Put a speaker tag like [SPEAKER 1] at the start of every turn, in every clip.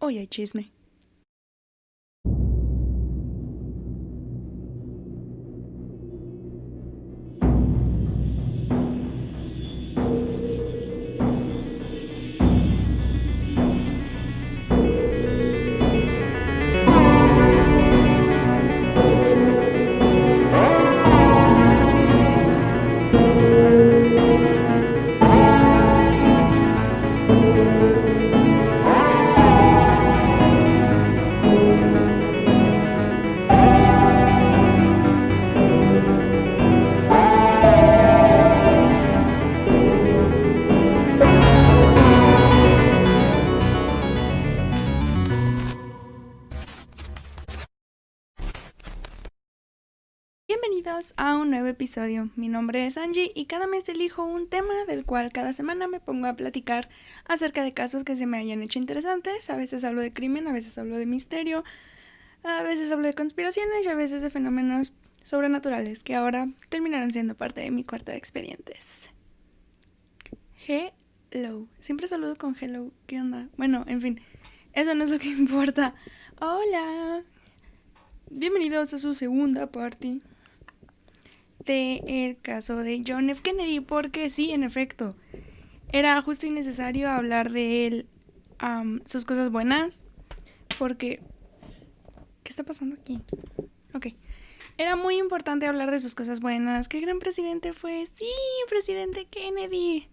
[SPEAKER 1] Hoy hay chisme. Bienvenidos a un nuevo episodio. Mi nombre es Angie y cada mes elijo un tema del cual cada semana me pongo a platicar acerca de casos que se me hayan hecho interesantes. A veces hablo de crimen, a veces hablo de misterio, a veces hablo de conspiraciones y a veces de fenómenos sobrenaturales que ahora terminarán siendo parte de mi cuarto de expedientes. Hello. Siempre saludo con hello. ¿Qué onda? Bueno, en fin, eso no es lo que importa. Hola. Bienvenidos a su segunda parte del caso de John F. Kennedy, porque sí, en efecto, era justo y necesario hablar de él, sus cosas buenas, porque... ¿Qué está pasando aquí? Ok. Era muy importante hablar de sus cosas buenas. ¿Qué gran presidente fue? Sí, presidente Kennedy.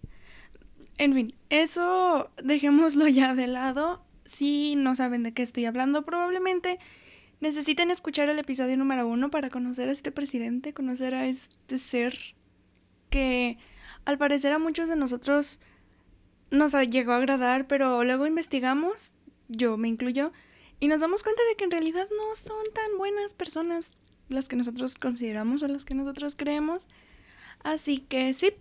[SPEAKER 1] En fin, eso dejémoslo ya de lado. Si no saben de qué estoy hablando, probablemente necesiten escuchar el episodio número 1 para conocer a este presidente, conocer a este ser que al parecer a muchos de nosotros nos llegó a agradar, pero luego investigamos, yo me incluyo, y nos damos cuenta de que en realidad no son tan buenas personas las que nosotros consideramos o las que nosotros creemos. Así que sí,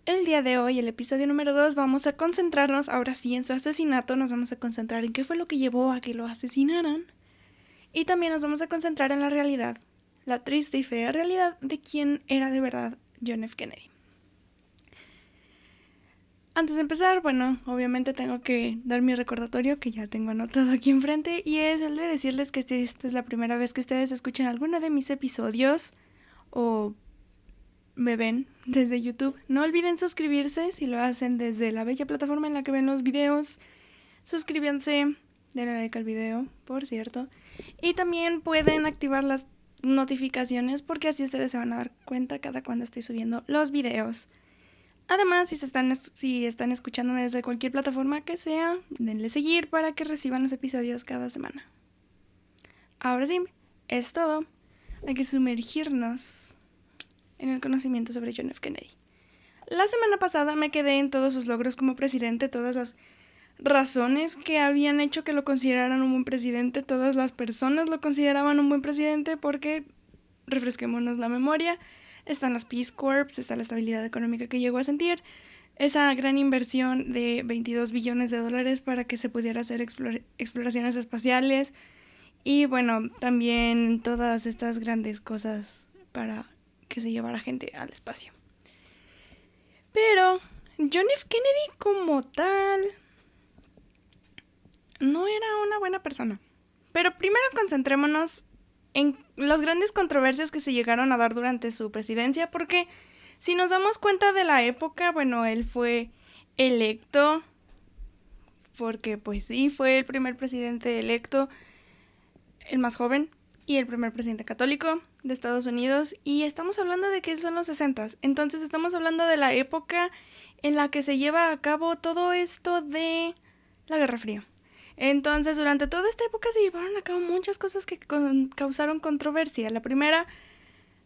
[SPEAKER 1] el día de hoy, el episodio número 2, vamos a concentrarnos ahora sí en su asesinato, nos vamos a concentrar en qué fue lo que llevó a que lo asesinaran. Y también nos vamos a concentrar en la realidad, la triste y fea realidad de quién era de verdad John F. Kennedy. Antes de empezar, bueno, obviamente tengo que dar mi recordatorio que ya tengo anotado aquí enfrente, y es el de decirles que si esta es la primera vez que ustedes escuchan alguno de mis episodios o me ven desde YouTube, no olviden suscribirse si lo hacen desde la bella plataforma en la que ven los videos. Suscríbanse, denle like al video, por cierto. Y también pueden activar las notificaciones porque así ustedes se van a dar cuenta cada cuando estoy subiendo los videos. Además, si están escuchándome desde cualquier plataforma que sea, denle seguir para que reciban los episodios cada semana. Ahora sí, es todo. Hay que sumergirnos en el conocimiento sobre John F. Kennedy. La semana pasada me quedé en todos sus logros como presidente, todas las razones que habían hecho que lo consideraran un buen presidente, todas las personas lo consideraban un buen presidente porque, refresquémonos la memoria, están los Peace Corps, está la estabilidad económica que llegó a sentir, esa gran inversión de $22 billones para que se pudiera hacer exploraciones espaciales y bueno, también todas estas grandes cosas para que se llevara gente al espacio. Pero John F. Kennedy como tal no era una buena persona. Pero primero concentrémonos en las grandes controversias que se llegaron a dar durante su presidencia, porque si nos damos cuenta de la época, bueno, él fue electo, porque pues sí, fue el primer presidente electo, el más joven, y el primer presidente católico de Estados Unidos, y estamos hablando de que son los 60s, entonces estamos hablando de la época en la que se lleva a cabo todo esto de la Guerra Fría. Entonces, durante toda esta época se llevaron a cabo muchas cosas que causaron controversia. La primera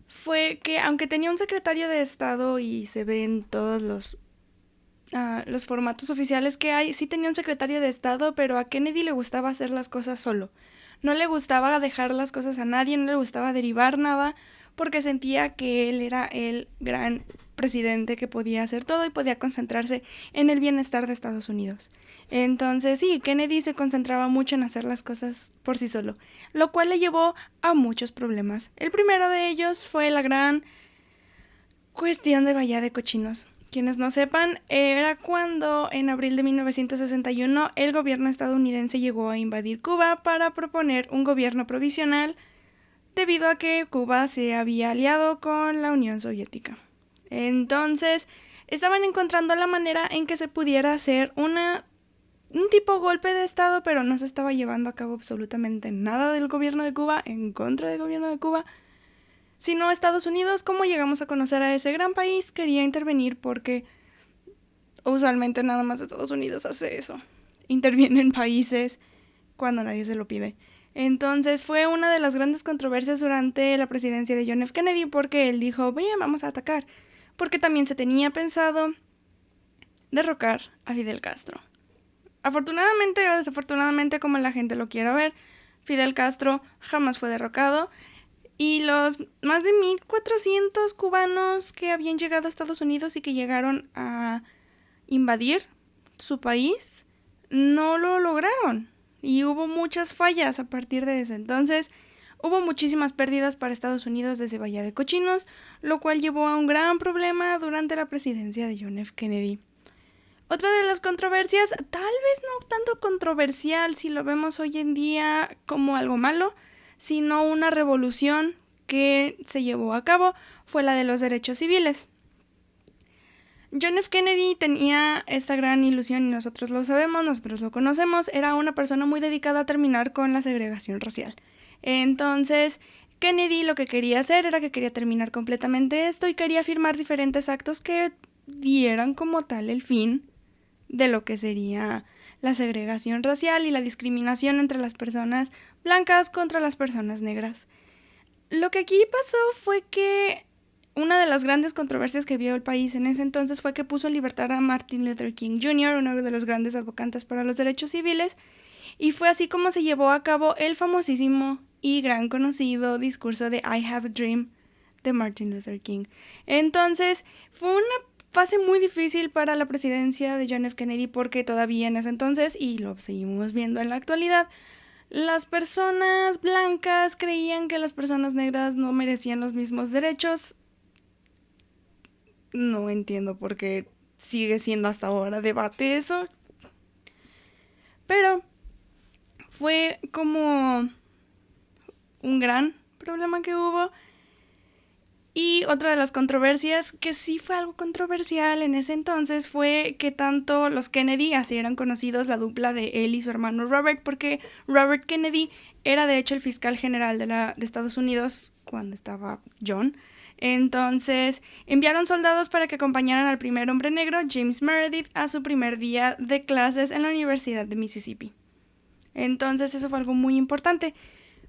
[SPEAKER 1] fue que, aunque tenía un secretario de Estado y se ve en todos los formatos oficiales que hay, sí tenía un secretario de Estado, pero a Kennedy le gustaba hacer las cosas solo. No le gustaba dejar las cosas a nadie, no le gustaba derivar nada, porque sentía que él era el gran presidente que podía hacer todo y podía concentrarse en el bienestar de Estados Unidos. Entonces sí, Kennedy se concentraba mucho en hacer las cosas por sí solo, lo cual le llevó a muchos problemas. El primero de ellos fue la gran cuestión de Bahía de Cochinos, quienes no sepan, era cuando en abril de 1961 el gobierno estadounidense llegó a invadir Cuba para proponer un gobierno provisional debido a que Cuba se había aliado con la Unión Soviética. Entonces, estaban encontrando la manera en que se pudiera hacer un tipo golpe de estado, pero no se estaba llevando a cabo absolutamente nada del gobierno de Cuba en contra del gobierno de Cuba, sino Estados Unidos, como llegamos a conocer a ese gran país, quería intervenir porque usualmente nada más Estados Unidos hace eso. Interviene en países cuando nadie se lo pide. Entonces fue una de las grandes controversias durante la presidencia de John F. Kennedy porque él dijo, bien, vamos a atacar. Porque también se tenía pensado derrocar a Fidel Castro. Afortunadamente o desafortunadamente, como la gente lo quiera ver, Fidel Castro jamás fue derrocado y los más de 1,400 cubanos que habían llegado a Estados Unidos y que llegaron a invadir su país no lo lograron. Y hubo muchas fallas a partir de ese entonces. Hubo muchísimas pérdidas para Estados Unidos desde Bahía de Cochinos, lo cual llevó a un gran problema durante la presidencia de John F. Kennedy. Otra de las controversias, tal vez no tanto controversial si lo vemos hoy en día como algo malo, sino una revolución que se llevó a cabo, fue la de los derechos civiles. John F. Kennedy tenía esta gran ilusión y nosotros lo sabemos, nosotros lo conocemos, era una persona muy dedicada a terminar con la segregación racial. Entonces, Kennedy lo que quería hacer era que quería terminar completamente esto y quería firmar diferentes actos que dieran como tal el fin de lo que sería la segregación racial y la discriminación entre las personas blancas contra las personas negras. Lo que aquí pasó fue que una de las grandes controversias que vio el país en ese entonces fue que puso en libertad a Martin Luther King Jr., uno de los grandes advocates para los derechos civiles, y fue así como se llevó a cabo el famosísimo y gran conocido discurso de I Have a Dream de Martin Luther King. Entonces, fue una fase muy difícil para la presidencia de John F. Kennedy porque todavía en ese entonces, y lo seguimos viendo en la actualidad, las personas blancas creían que las personas negras no merecían los mismos derechos. No entiendo por qué sigue siendo hasta ahora debate eso. Pero fue como un gran problema que hubo. Y otra de las controversias, que sí fue algo controversial en ese entonces, fue que tanto los Kennedy, así eran conocidos la dupla de él y su hermano Robert, porque Robert Kennedy era de hecho el fiscal general de Estados Unidos cuando estaba John. Entonces enviaron soldados para que acompañaran al primer hombre negro, James Meredith, a su primer día de clases en la Universidad de Mississippi. Entonces eso fue algo muy importante.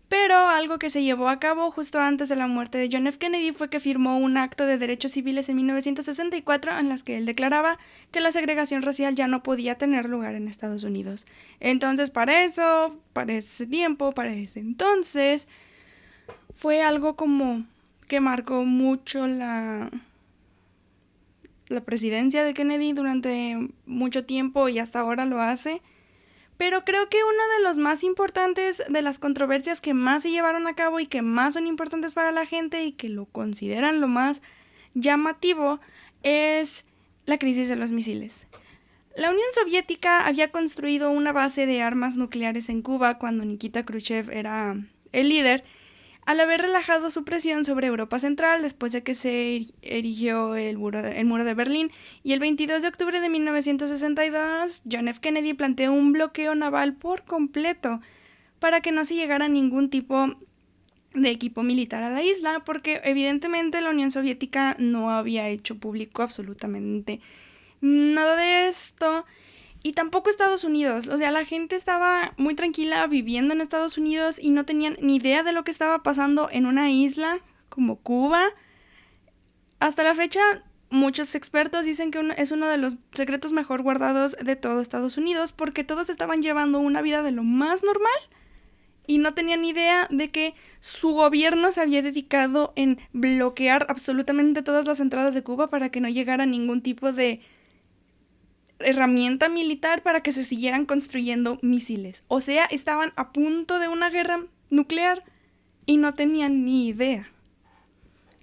[SPEAKER 1] Pero algo que se llevó a cabo justo antes de la muerte de John F. Kennedy fue que firmó un acto de derechos civiles en 1964 en las que él declaraba que la segregación racial ya no podía tener lugar en Estados Unidos. Entonces, para ese tiempo, para ese entonces, fue algo como que marcó mucho la presidencia de Kennedy durante mucho tiempo y hasta ahora lo hace. Pero creo que uno de los más importantes, de las controversias que más se llevaron a cabo y que más son importantes para la gente y que lo consideran lo más llamativo, es la crisis de los misiles. La Unión Soviética había construido una base de armas nucleares en Cuba cuando Nikita Khrushchev era el líder, al haber relajado su presión sobre Europa Central después de que se erigió el muro de Berlín, y el 22 de octubre de 1962, John F. Kennedy planteó un bloqueo naval por completo para que no se llegara ningún tipo de equipo militar a la isla, porque evidentemente la Unión Soviética no había hecho público absolutamente nada de esto. Y tampoco Estados Unidos, o sea, la gente estaba muy tranquila viviendo en Estados Unidos y no tenían ni idea de lo que estaba pasando en una isla como Cuba. Hasta la fecha, muchos expertos dicen que es uno de los secretos mejor guardados de todo Estados Unidos porque todos estaban llevando una vida de lo más normal y no tenían idea de que su gobierno se había dedicado en bloquear absolutamente todas las entradas de Cuba para que no llegara ningún tipo de herramienta militar para que se siguieran construyendo misiles. O sea, estaban a punto de una guerra nuclear y no tenían ni idea.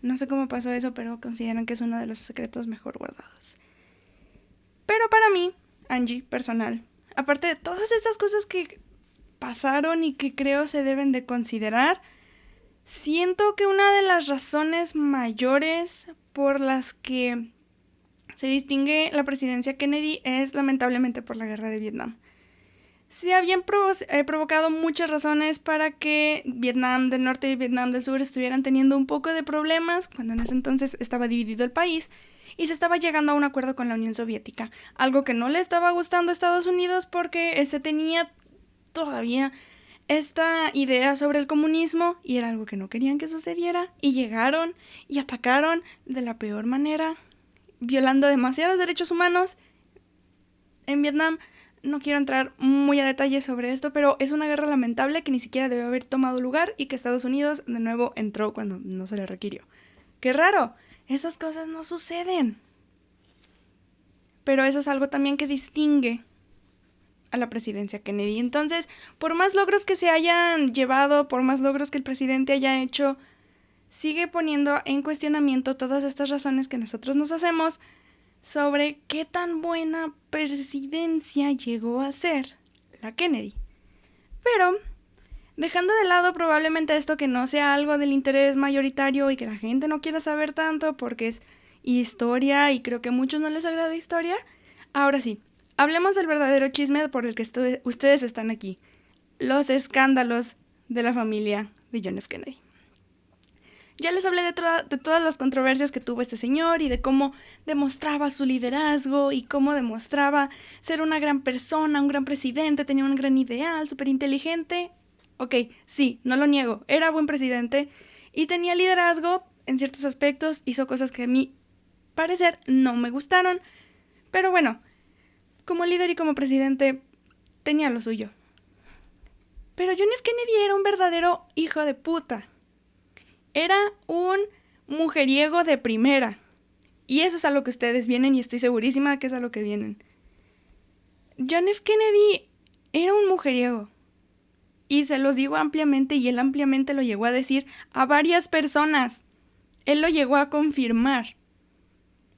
[SPEAKER 1] No sé cómo pasó eso, pero consideran que es uno de los secretos mejor guardados. Angie, personal. Aparte de todas estas cosas que pasaron y que creo se deben de considerar, siento que una de las razones mayores por las que se distingue la presidencia Kennedy es lamentablemente por la guerra de Vietnam. Se habían provocado muchas razones para que Vietnam del Norte y Vietnam del Sur estuvieran teniendo un poco de problemas cuando en ese entonces estaba dividido el país y se estaba llegando a un acuerdo con la Unión Soviética, algo que no le estaba gustando a Estados Unidos porque se tenía todavía esta idea sobre el comunismo y era algo que no querían que sucediera y llegaron y atacaron de la peor manera, violando demasiados derechos humanos en Vietnam. No quiero entrar muy a detalle sobre esto, pero es una guerra lamentable que ni siquiera debe haber tomado lugar y que Estados Unidos de nuevo entró cuando no se le requirió. ¡Qué raro! Esas cosas no suceden. Pero eso es algo también que distingue a la presidencia Kennedy. Entonces, por más logros que se hayan llevado, por más logros que el presidente haya hecho, sigue poniendo en cuestionamiento todas estas razones que nosotros nos hacemos sobre qué tan buena presidencia llegó a ser la Kennedy. Pero, dejando de lado probablemente esto que no sea algo del interés mayoritario y que la gente no quiera saber tanto porque es historia y creo que a muchos no les agrada historia, ahora sí, hablemos del verdadero chisme por el que ustedes están aquí. Los escándalos de la familia de John F. Kennedy. Ya les hablé de todas las controversias que tuvo este señor y de cómo demostraba su liderazgo y cómo demostraba ser una gran persona, un gran presidente, tenía un gran ideal, súper inteligente. Ok, sí, no lo niego, era buen presidente y tenía liderazgo en ciertos aspectos, hizo cosas que a mi parecer no me gustaron, pero bueno, como líder y como presidente tenía lo suyo. Pero John F. Kennedy era un verdadero hijo de puta. Era un mujeriego de primera. Y eso es a lo que ustedes vienen y estoy segurísima de que es a lo que vienen. John F. Kennedy era un mujeriego. Y se los digo ampliamente y él ampliamente lo llegó a decir a varias personas. Él lo llegó a confirmar.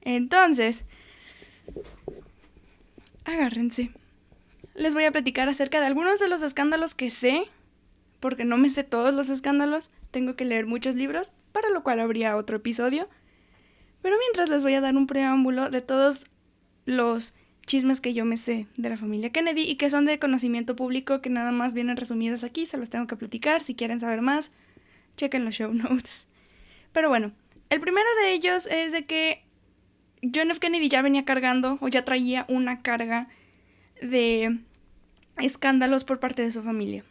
[SPEAKER 1] Entonces, agárrense. Les voy a platicar acerca de algunos de los escándalos que sé, porque no me sé todos los escándalos. Tengo que leer muchos libros, para lo cual habría otro episodio. Pero mientras les voy a dar un preámbulo de todos los chismes que yo me sé de la familia Kennedy y que son de conocimiento público, que nada más vienen resumidos aquí, se los tengo que platicar. Si quieren saber más, chequen los show notes. Pero bueno, el primero de ellos es de que John F. Kennedy ya venía cargando o ya traía una carga de escándalos por parte de su familia.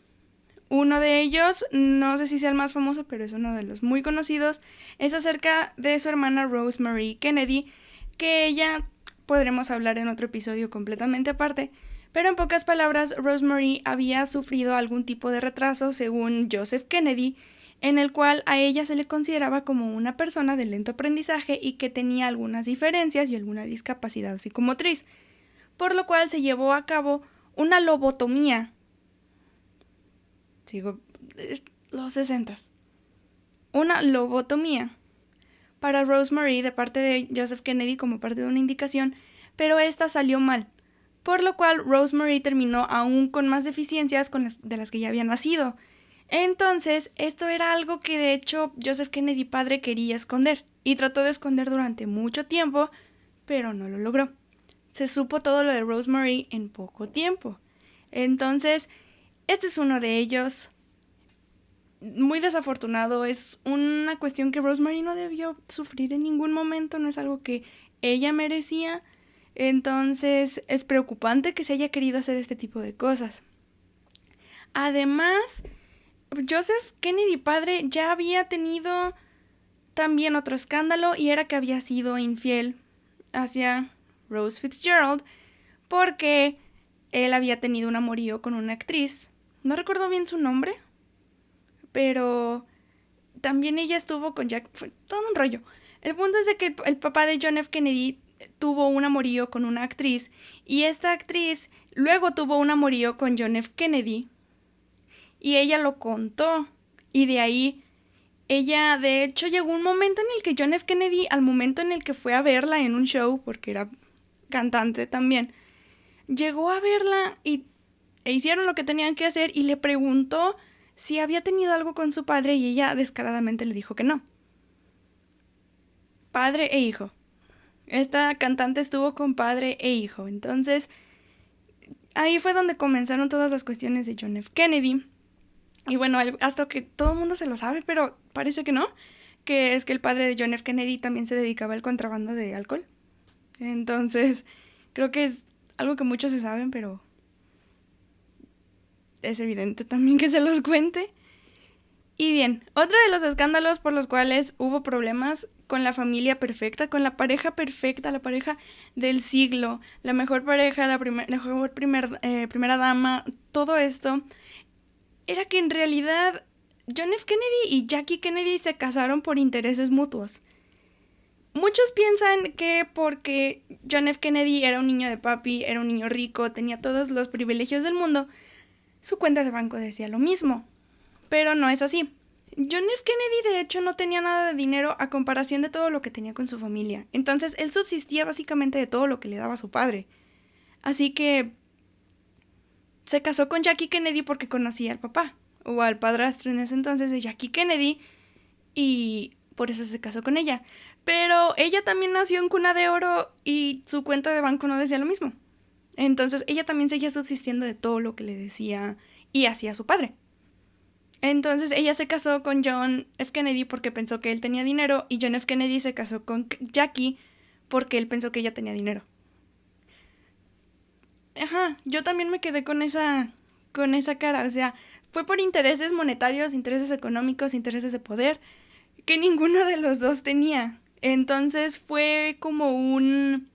[SPEAKER 1] Uno de ellos, no sé si sea el más famoso, pero es uno de los muy conocidos, es acerca de su hermana Rosemary Kennedy, que ella podremos hablar en otro episodio completamente aparte, pero en pocas palabras, Rosemary había sufrido algún tipo de retraso, según Joseph Kennedy, en el cual a ella se le consideraba como una persona de lento aprendizaje y que tenía algunas diferencias y alguna discapacidad psicomotriz, por lo cual se llevó a cabo una lobotomía. Los 60s. Una lobotomía para Rosemary de parte de Joseph Kennedy como parte de una indicación, pero esta salió mal, por lo cual Rosemary terminó aún con más deficiencias de las que ya había nacido. Entonces, esto era algo que de hecho Joseph Kennedy padre quería esconder, y trató de esconder durante mucho tiempo, pero no lo logró. Se supo todo lo de Rosemary en poco tiempo. Entonces, este es uno de ellos. Muy desafortunado, es una cuestión que Rosemary no debió sufrir en ningún momento, no es algo que ella merecía, entonces es preocupante que se haya querido hacer este tipo de cosas. Además, Joseph Kennedy padre ya había tenido también otro escándalo y era que había sido infiel hacia Rose Fitzgerald porque él había tenido un amorío con una actriz, no recuerdo bien su nombre, pero también ella estuvo con Jack, fue todo un rollo. El punto es de que el papá de John F. Kennedy tuvo un amorío con una actriz y esta actriz luego tuvo un amorío con John F. Kennedy y ella lo contó y de ahí ella de hecho llegó un momento en el que John F. Kennedy, al momento en el que fue a verla en un show, porque era cantante también, llegó a verla e hicieron lo que tenían que hacer y le preguntó si había tenido algo con su padre y ella descaradamente le dijo que no. Padre e hijo. Esta cantante estuvo con padre e hijo. Entonces, ahí fue donde comenzaron todas las cuestiones de John F. Kennedy. Y bueno, hasta que todo el mundo se lo sabe, pero parece que no, que es que el padre de John F. Kennedy también se dedicaba al contrabando de alcohol. Entonces, creo que es algo que muchos se saben, pero es evidente también que se los cuente. Y bien, otro de los escándalos por los cuales hubo problemas con la familia perfecta, con la pareja perfecta, la pareja del siglo, la mejor pareja, la mejor primera dama, todo esto, era que en realidad John F. Kennedy y Jackie Kennedy se casaron por intereses mutuos. Muchos piensan que porque John F. Kennedy era un niño de papi, era un niño rico, tenía todos los privilegios del mundo, su cuenta de banco decía lo mismo. Pero no es así. John F. Kennedy de hecho no tenía nada de dinero a comparación de todo lo que tenía con su familia. Entonces él subsistía básicamente de todo lo que le daba su padre. Así que se casó con Jackie Kennedy porque conocía al papá, o al padrastro en ese entonces de Jackie Kennedy, y por eso se casó con ella. Pero ella también nació en cuna de oro y su cuenta de banco no decía lo mismo. Entonces ella también seguía subsistiendo de todo lo que le decía y hacía su padre. Entonces ella se casó con John F. Kennedy porque pensó que él tenía dinero y John F. Kennedy se casó con Jackie porque él pensó que ella tenía dinero. Ajá, yo también me quedé con esa cara, o sea, fue por intereses monetarios, intereses económicos, intereses de poder, que ninguno de los dos tenía. Entonces fue como un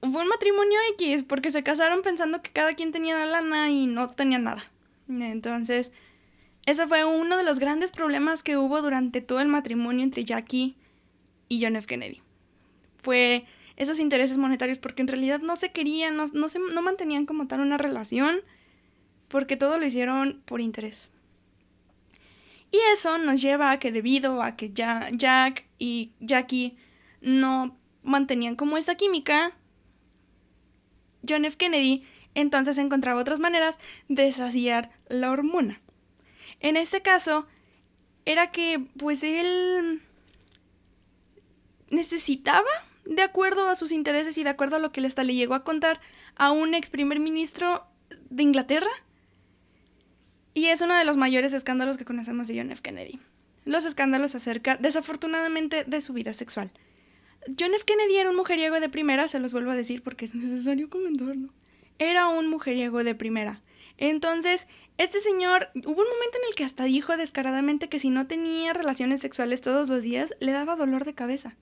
[SPEAKER 1] matrimonio X, porque se casaron pensando que cada quien tenía la lana y no tenían nada. Entonces, ese fue uno de los grandes problemas que hubo durante todo el matrimonio entre Jackie y John F. Kennedy. Fue esos intereses monetarios, porque en realidad no se querían, no mantenían como tal una relación, porque todo lo hicieron por interés. Y eso nos lleva a que debido a que Jack y Jackie no mantenían como esta química, John F. Kennedy entonces encontraba otras maneras de saciar la hormona. En este caso, era que pues él necesitaba, de acuerdo a sus intereses y de acuerdo a lo que él hasta le llegó a contar a un ex primer ministro de Inglaterra. Y es uno de los mayores escándalos que conocemos de John F. Kennedy. Los escándalos acerca, desafortunadamente, de su vida sexual. John F. Kennedy era un mujeriego de primera, se los vuelvo a decir porque es necesario comentarlo. Era un mujeriego de primera. Entonces, este señor, hubo un momento en el que hasta dijo descaradamente que si no tenía relaciones sexuales todos los días, le daba dolor de cabeza.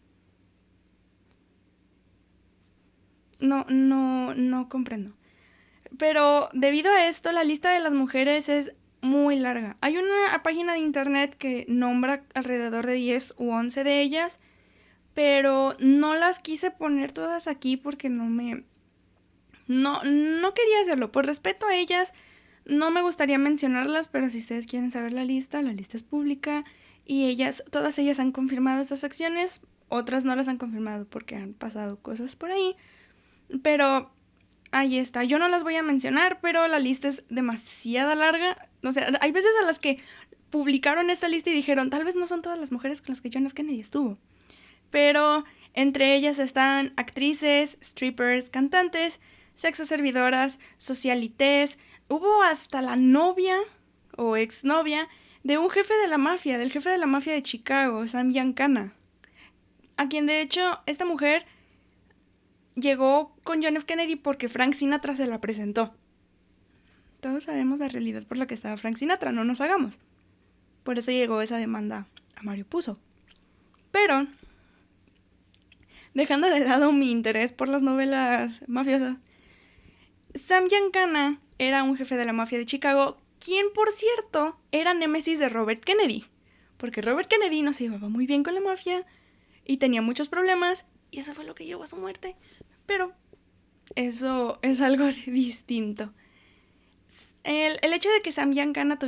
[SPEAKER 1] No comprendo. Pero debido a esto, la lista de las mujeres es muy larga. Hay una página de internet que nombra alrededor de 10 u 11 de ellas, pero no las quise poner todas aquí porque no quería hacerlo. Por respeto a ellas, no me gustaría mencionarlas, pero si ustedes quieren saber la lista es pública y todas ellas han confirmado estas acciones, otras no las han confirmado porque han pasado cosas por ahí, pero ahí está. Yo no las voy a mencionar, pero la lista es demasiado larga. O sea, hay veces a las que publicaron esta lista y dijeron, tal vez no son todas las mujeres con las que John F. Kennedy estuvo. Pero entre ellas están actrices, strippers, cantantes, sexoservidoras, socialites. Hubo hasta la novia o exnovia de un jefe de la mafia, del jefe de la mafia de Chicago, Sam Giancana, a quien de hecho esta mujer llegó con John F. Kennedy porque Frank Sinatra se la presentó. Todos sabemos la realidad por la que estaba Frank Sinatra, no nos hagamos. Por eso llegó esa demanda a Mario Puzo. Pero, dejando de lado mi interés por las novelas mafiosas, Sam Giancana era un jefe de la mafia de Chicago, quien por cierto era némesis de Robert Kennedy, porque Robert Kennedy no se llevaba muy bien con la mafia y tenía muchos problemas, y eso fue lo que llevó a su muerte. Pero eso es algo distinto. El hecho de que Sam Giancana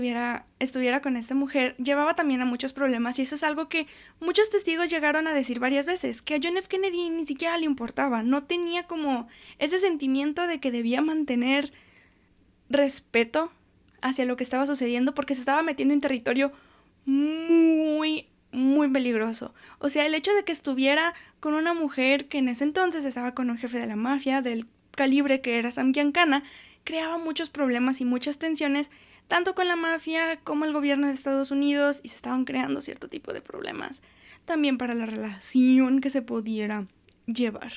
[SPEAKER 1] estuviera con esta mujer llevaba también a muchos problemas, y eso es algo que muchos testigos llegaron a decir varias veces, que a John F. Kennedy ni siquiera le importaba, no tenía como ese sentimiento de que debía mantener respeto hacia lo que estaba sucediendo, porque se estaba metiendo en territorio muy, muy peligroso. O sea, el hecho de que estuviera con una mujer que en ese entonces estaba con un jefe de la mafia del calibre que era Sam Giancana, creaba muchos problemas y muchas tensiones, tanto con la mafia como el gobierno de Estados Unidos, y se estaban creando cierto tipo de problemas también para la relación que se pudiera llevar.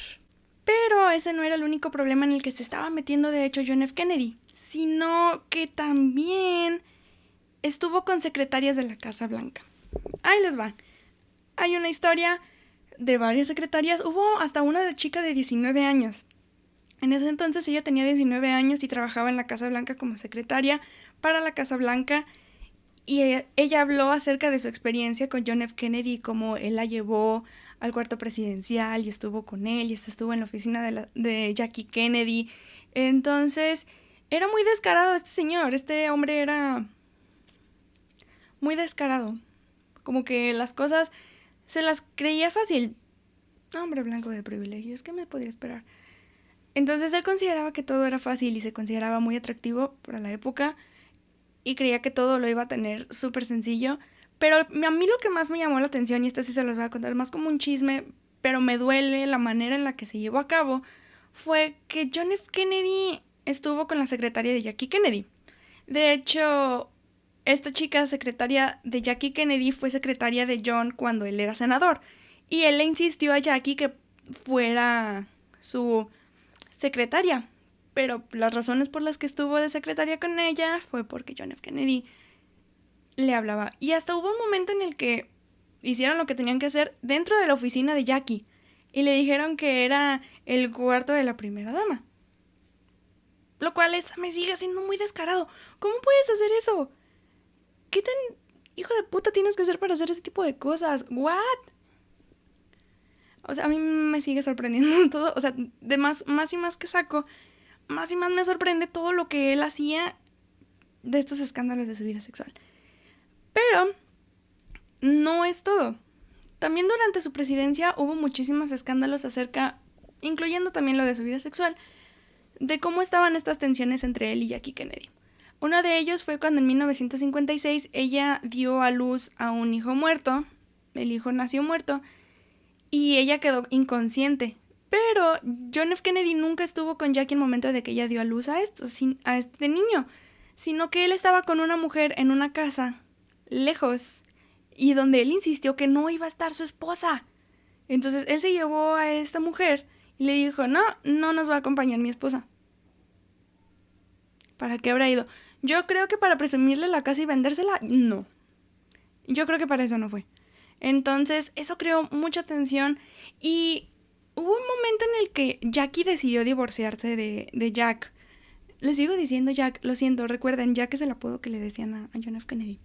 [SPEAKER 1] Pero ese no era el único problema en el que se estaba metiendo de hecho John F. Kennedy, sino que también estuvo con secretarias de la Casa Blanca. Ahí les va. Hay una historia de varias secretarias. Hubo hasta una de chica de 19 años. En ese entonces ella tenía 19 años y trabajaba en la Casa Blanca como secretaria para la Casa Blanca, y ella habló acerca de su experiencia con John F. Kennedy, cómo él la llevó al cuarto presidencial y estuvo con él, y estuvo en la oficina de Jackie Kennedy. Entonces, era muy descarado este señor, este hombre era muy descarado, como que las cosas se las creía fácil. Hombre blanco de privilegios, ¿qué me podía esperar? Entonces él consideraba que todo era fácil y se consideraba muy atractivo para la época, y creía que todo lo iba a tener súper sencillo. Pero a mí lo que más me llamó la atención, y esto sí se los voy a contar más como un chisme, pero me duele la manera en la que se llevó a cabo, fue que John F. Kennedy estuvo con la secretaria de Jackie Kennedy. De hecho, esta chica secretaria de Jackie Kennedy fue secretaria de John cuando él era senador, y él le insistió a Jackie que fuera su secretaria, pero las razones por las que estuvo de secretaria con ella fue porque John F. Kennedy le hablaba. Y hasta hubo un momento en el que hicieron lo que tenían que hacer dentro de la oficina de Jackie, y le dijeron que era el cuarto de la primera dama, lo cual me sigue siendo muy descarado. ¿Cómo puedes hacer eso? ¿Qué tan hijo de puta tienes que ser para hacer ese tipo de cosas? ¿What? O sea, a mí me sigue sorprendiendo todo. O sea, de más y más que saco, más y más me sorprende todo lo que él hacía de estos escándalos de su vida sexual. Pero no es todo. También durante su presidencia hubo muchísimos escándalos acerca, incluyendo también lo de su vida sexual, de cómo estaban estas tensiones entre él y Jackie Kennedy. Uno de ellos fue cuando en 1956 ella dio a luz a un hijo muerto. El hijo nació muerto y ella quedó inconsciente. Pero John F. Kennedy nunca estuvo con Jackie en el momento de que ella dio a luz a este niño, sino que él estaba con una mujer en una casa lejos, y donde él insistió que no iba a estar su esposa. Entonces él se llevó a esta mujer y le dijo, no nos va a acompañar mi esposa. ¿Para qué habrá ido? Yo creo que para presumirle la casa y vendérsela, no. Yo creo que para eso no fue. Entonces eso creó mucha tensión, y hubo un momento en el que Jackie decidió divorciarse de Jack. Le sigo diciendo Jack, lo siento, recuerden, Jack es el apodo que le decían a John F. Kennedy.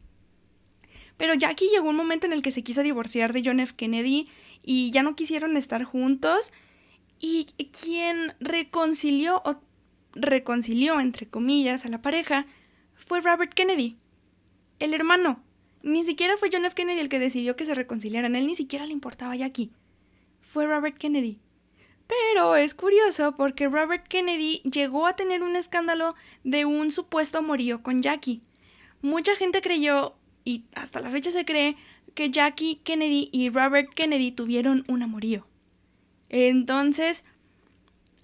[SPEAKER 1] Pero Jackie llegó un momento en el que se quiso divorciar de John F. Kennedy y ya no quisieron estar juntos, y quien reconcilió entre comillas a la pareja fue Robert Kennedy, el hermano. Ni siquiera fue John F. Kennedy el que decidió que se reconciliaran, él ni siquiera le importaba a Jackie, fue Robert Kennedy. Pero es curioso porque Robert Kennedy llegó a tener un escándalo de un supuesto amorío con Jackie. Mucha gente creyó, y hasta la fecha se cree, que Jackie Kennedy y Robert Kennedy tuvieron un amorío. Entonces,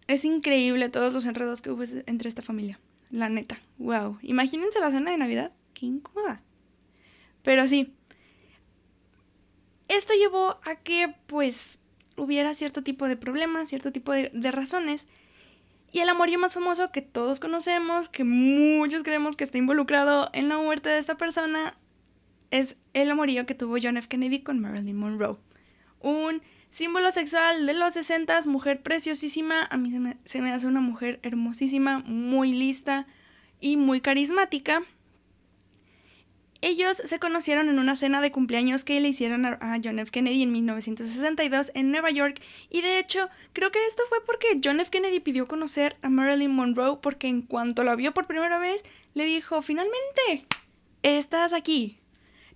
[SPEAKER 1] es increíble todos los enredos que hubo entre esta familia. La neta, wow. Imagínense la cena de Navidad, qué incómoda. Pero sí, esto llevó a que, pues, hubiera cierto tipo de problemas, cierto tipo de razones. Y el amorío más famoso que todos conocemos, que muchos creemos que está involucrado en la muerte de esta persona, es el amorío que tuvo John F. Kennedy con Marilyn Monroe. Un símbolo sexual de los 60s, mujer preciosísima. A mí se me hace una mujer hermosísima, muy lista y muy carismática. Ellos se conocieron en una cena de cumpleaños que le hicieron a John F. Kennedy en 1962 en Nueva York, y de hecho creo que esto fue porque John F. Kennedy pidió conocer a Marilyn Monroe porque en cuanto la vio por primera vez le dijo, finalmente, estás aquí.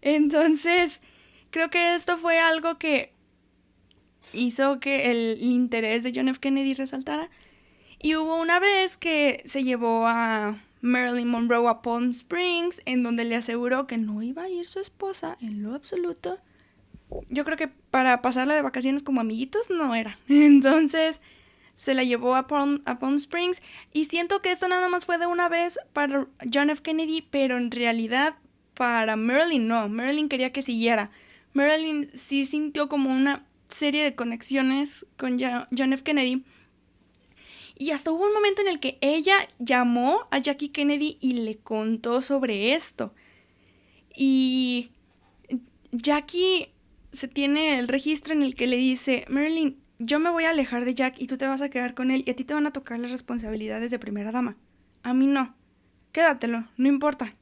[SPEAKER 1] Entonces creo que esto fue algo que hizo que el interés de John F. Kennedy resaltara. Y hubo una vez que se llevó a Marilyn Monroe a Palm Springs, en donde le aseguró que no iba a ir su esposa en lo absoluto. Yo creo que para pasarla de vacaciones como amiguitos no era. Entonces se la llevó a Palm Springs, y siento que esto nada más fue de una vez para John F. Kennedy, pero en realidad para Marilyn no. Marilyn quería que siguiera. Marilyn sí sintió como una serie de conexiones con John F. Kennedy. Y hasta hubo un momento en el que ella llamó a Jackie Kennedy y le contó sobre esto. Y Jackie se tiene el registro en el que le dice, Marilyn, yo me voy a alejar de Jack y tú te vas a quedar con él y a ti te van a tocar las responsabilidades de primera dama. A mí no. Quédatelo, no importa.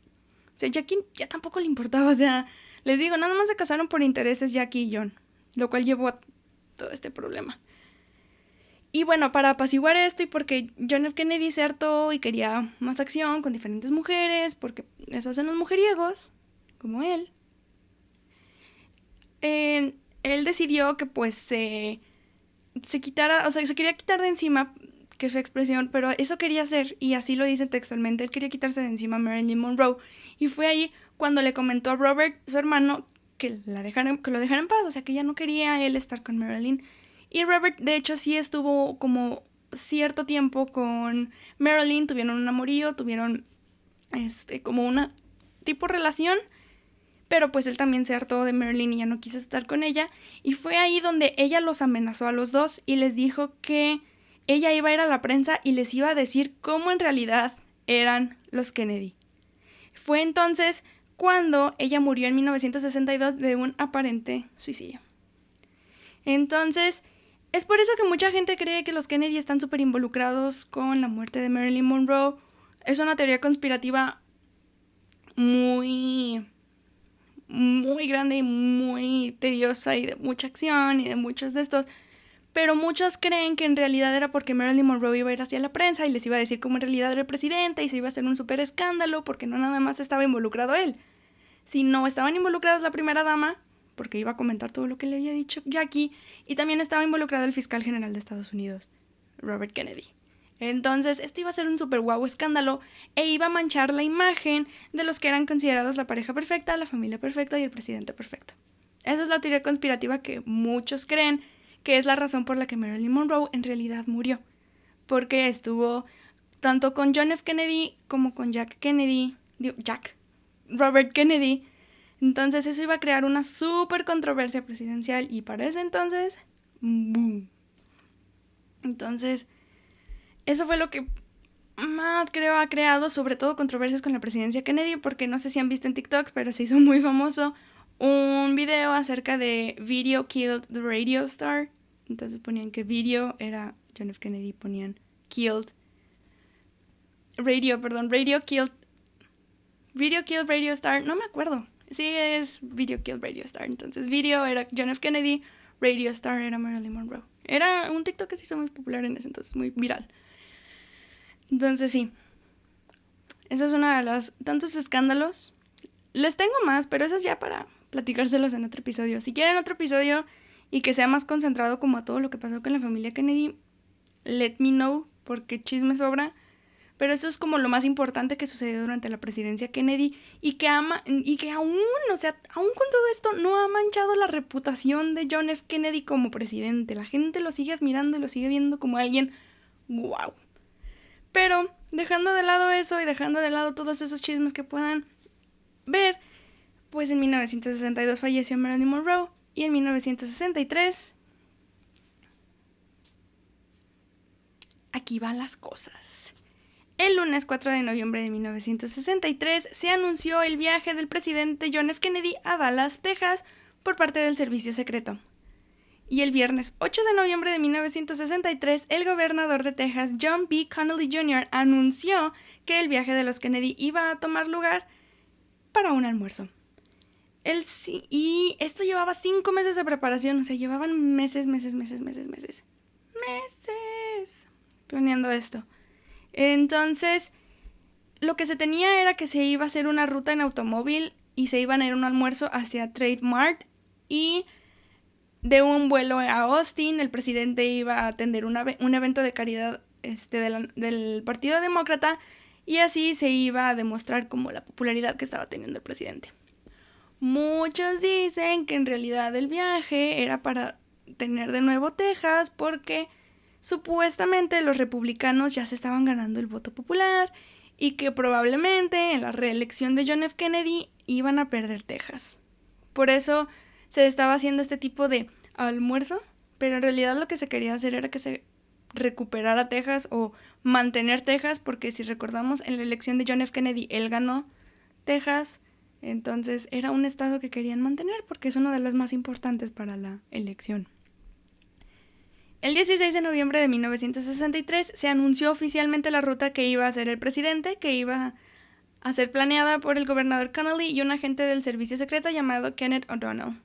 [SPEAKER 1] O sea, Jackie ya tampoco le importaba, o sea, les digo, nada más se casaron por intereses Jackie y John, lo cual llevó a todo este problema. Y bueno, para apaciguar esto y porque John F. Kennedy se hartó y quería más acción con diferentes mujeres, porque eso hacen los mujeriegos, como él, él decidió que pues se quitara, o sea, se quería quitar de encima, que fue expresión, pero eso quería hacer, y así lo dice textualmente, él quería quitarse de encima a Marilyn Monroe, y fue ahí cuando le comentó a Robert, su hermano, que lo dejara en paz, o sea, que ya no quería él estar con Marilyn. Y Robert, de hecho, sí estuvo como cierto tiempo con Marilyn, tuvieron un amorío, tuvieron como una tipo relación, pero pues él también se hartó de Marilyn y ya no quiso estar con ella, y fue ahí donde ella los amenazó a los dos y les dijo que ella iba a ir a la prensa y les iba a decir cómo en realidad eran los Kennedy. Fue entonces cuando ella murió en 1962 de un aparente suicidio. Entonces, es por eso que mucha gente cree que los Kennedy están súper involucrados con la muerte de Marilyn Monroe. Es una teoría conspirativa muy grande y muy tediosa y de mucha acción y de muchos de estos. Pero muchos creen que en realidad era porque Marilyn Monroe iba a ir hacia la prensa y les iba a decir cómo en realidad era el presidente y se iba a hacer un súper escándalo porque no nada más estaba involucrado él. Si no estaban involucradas la primera dama, porque iba a comentar todo lo que le había dicho Jackie, y también estaba involucrado el fiscal general de Estados Unidos, Robert Kennedy. Entonces, esto iba a ser un super guau escándalo e iba a manchar la imagen de los que eran considerados la pareja perfecta, la familia perfecta y el presidente perfecto. Esa es la teoría conspirativa que muchos creen que es la razón por la que Marilyn Monroe en realidad murió, porque estuvo tanto con John F. Kennedy como con Robert Kennedy. Entonces eso iba a crear una súper controversia presidencial y para ese entonces, ¡boom! Entonces, eso fue lo que más creo ha creado, sobre todo controversias con la presidencia Kennedy, porque no sé si han visto en TikTok, pero se hizo muy famoso un video acerca de Video Killed the Radio Star. Entonces ponían que Video era John F. Kennedy, ponían Radio Killed Radio Star, no me acuerdo. Sí, es Video Killed Radio Star. Entonces, Video era John F. Kennedy, Radio Star era Marilyn Monroe. Era un TikTok que se hizo muy popular en ese entonces, muy viral. Entonces, sí. Esa es una de los tantos escándalos. Les tengo más, pero eso es ya para platicárselos en otro episodio. Si quieren otro episodio y que sea más concentrado como a todo lo que pasó con la familia Kennedy, let me know, porque chisme sobra. Pero eso es como lo más importante que sucedió durante la presidencia Kennedy y que aún con todo esto no ha manchado la reputación de John F. Kennedy como presidente. La gente lo sigue admirando y lo sigue viendo como alguien wow. Pero dejando de lado eso y dejando de lado todos esos chismes que puedan ver, pues en 1962 falleció Marilyn Monroe y en 1963 aquí van las cosas. El lunes 4 de noviembre de 1963 se anunció el viaje del presidente John F. Kennedy a Dallas, Texas, por parte del servicio secreto. Y el viernes 8 de noviembre de 1963, el gobernador de Texas, John B. Connally Jr., anunció que el viaje de los Kennedy iba a tomar lugar para un almuerzo. Y esto llevaba 5 meses de preparación, o sea, llevaban meses planeando esto. Entonces, lo que se tenía era que se iba a hacer una ruta en automóvil y se iban a ir a un almuerzo hacia Trade Mart, y de un vuelo a Austin el presidente iba a atender un evento de caridad del Partido Demócrata, y así se iba a demostrar como la popularidad que estaba teniendo el presidente. Muchos dicen que en realidad el viaje era para tener de nuevo Texas, porque supuestamente los republicanos ya se estaban ganando el voto popular y que probablemente en la reelección de John F. Kennedy iban a perder Texas. Por eso se estaba haciendo este tipo de almuerzo, pero en realidad lo que se quería hacer era que se recuperara Texas o mantener Texas, porque si recordamos, en la elección de John F. Kennedy él ganó Texas. Entonces era un estado que querían mantener porque es uno de los más importantes para la elección. El 16 de noviembre de 1963 se anunció oficialmente la ruta que iba a hacer el presidente, que iba a ser planeada por el gobernador Connally y un agente del servicio secreto llamado Kenneth O'Donnell.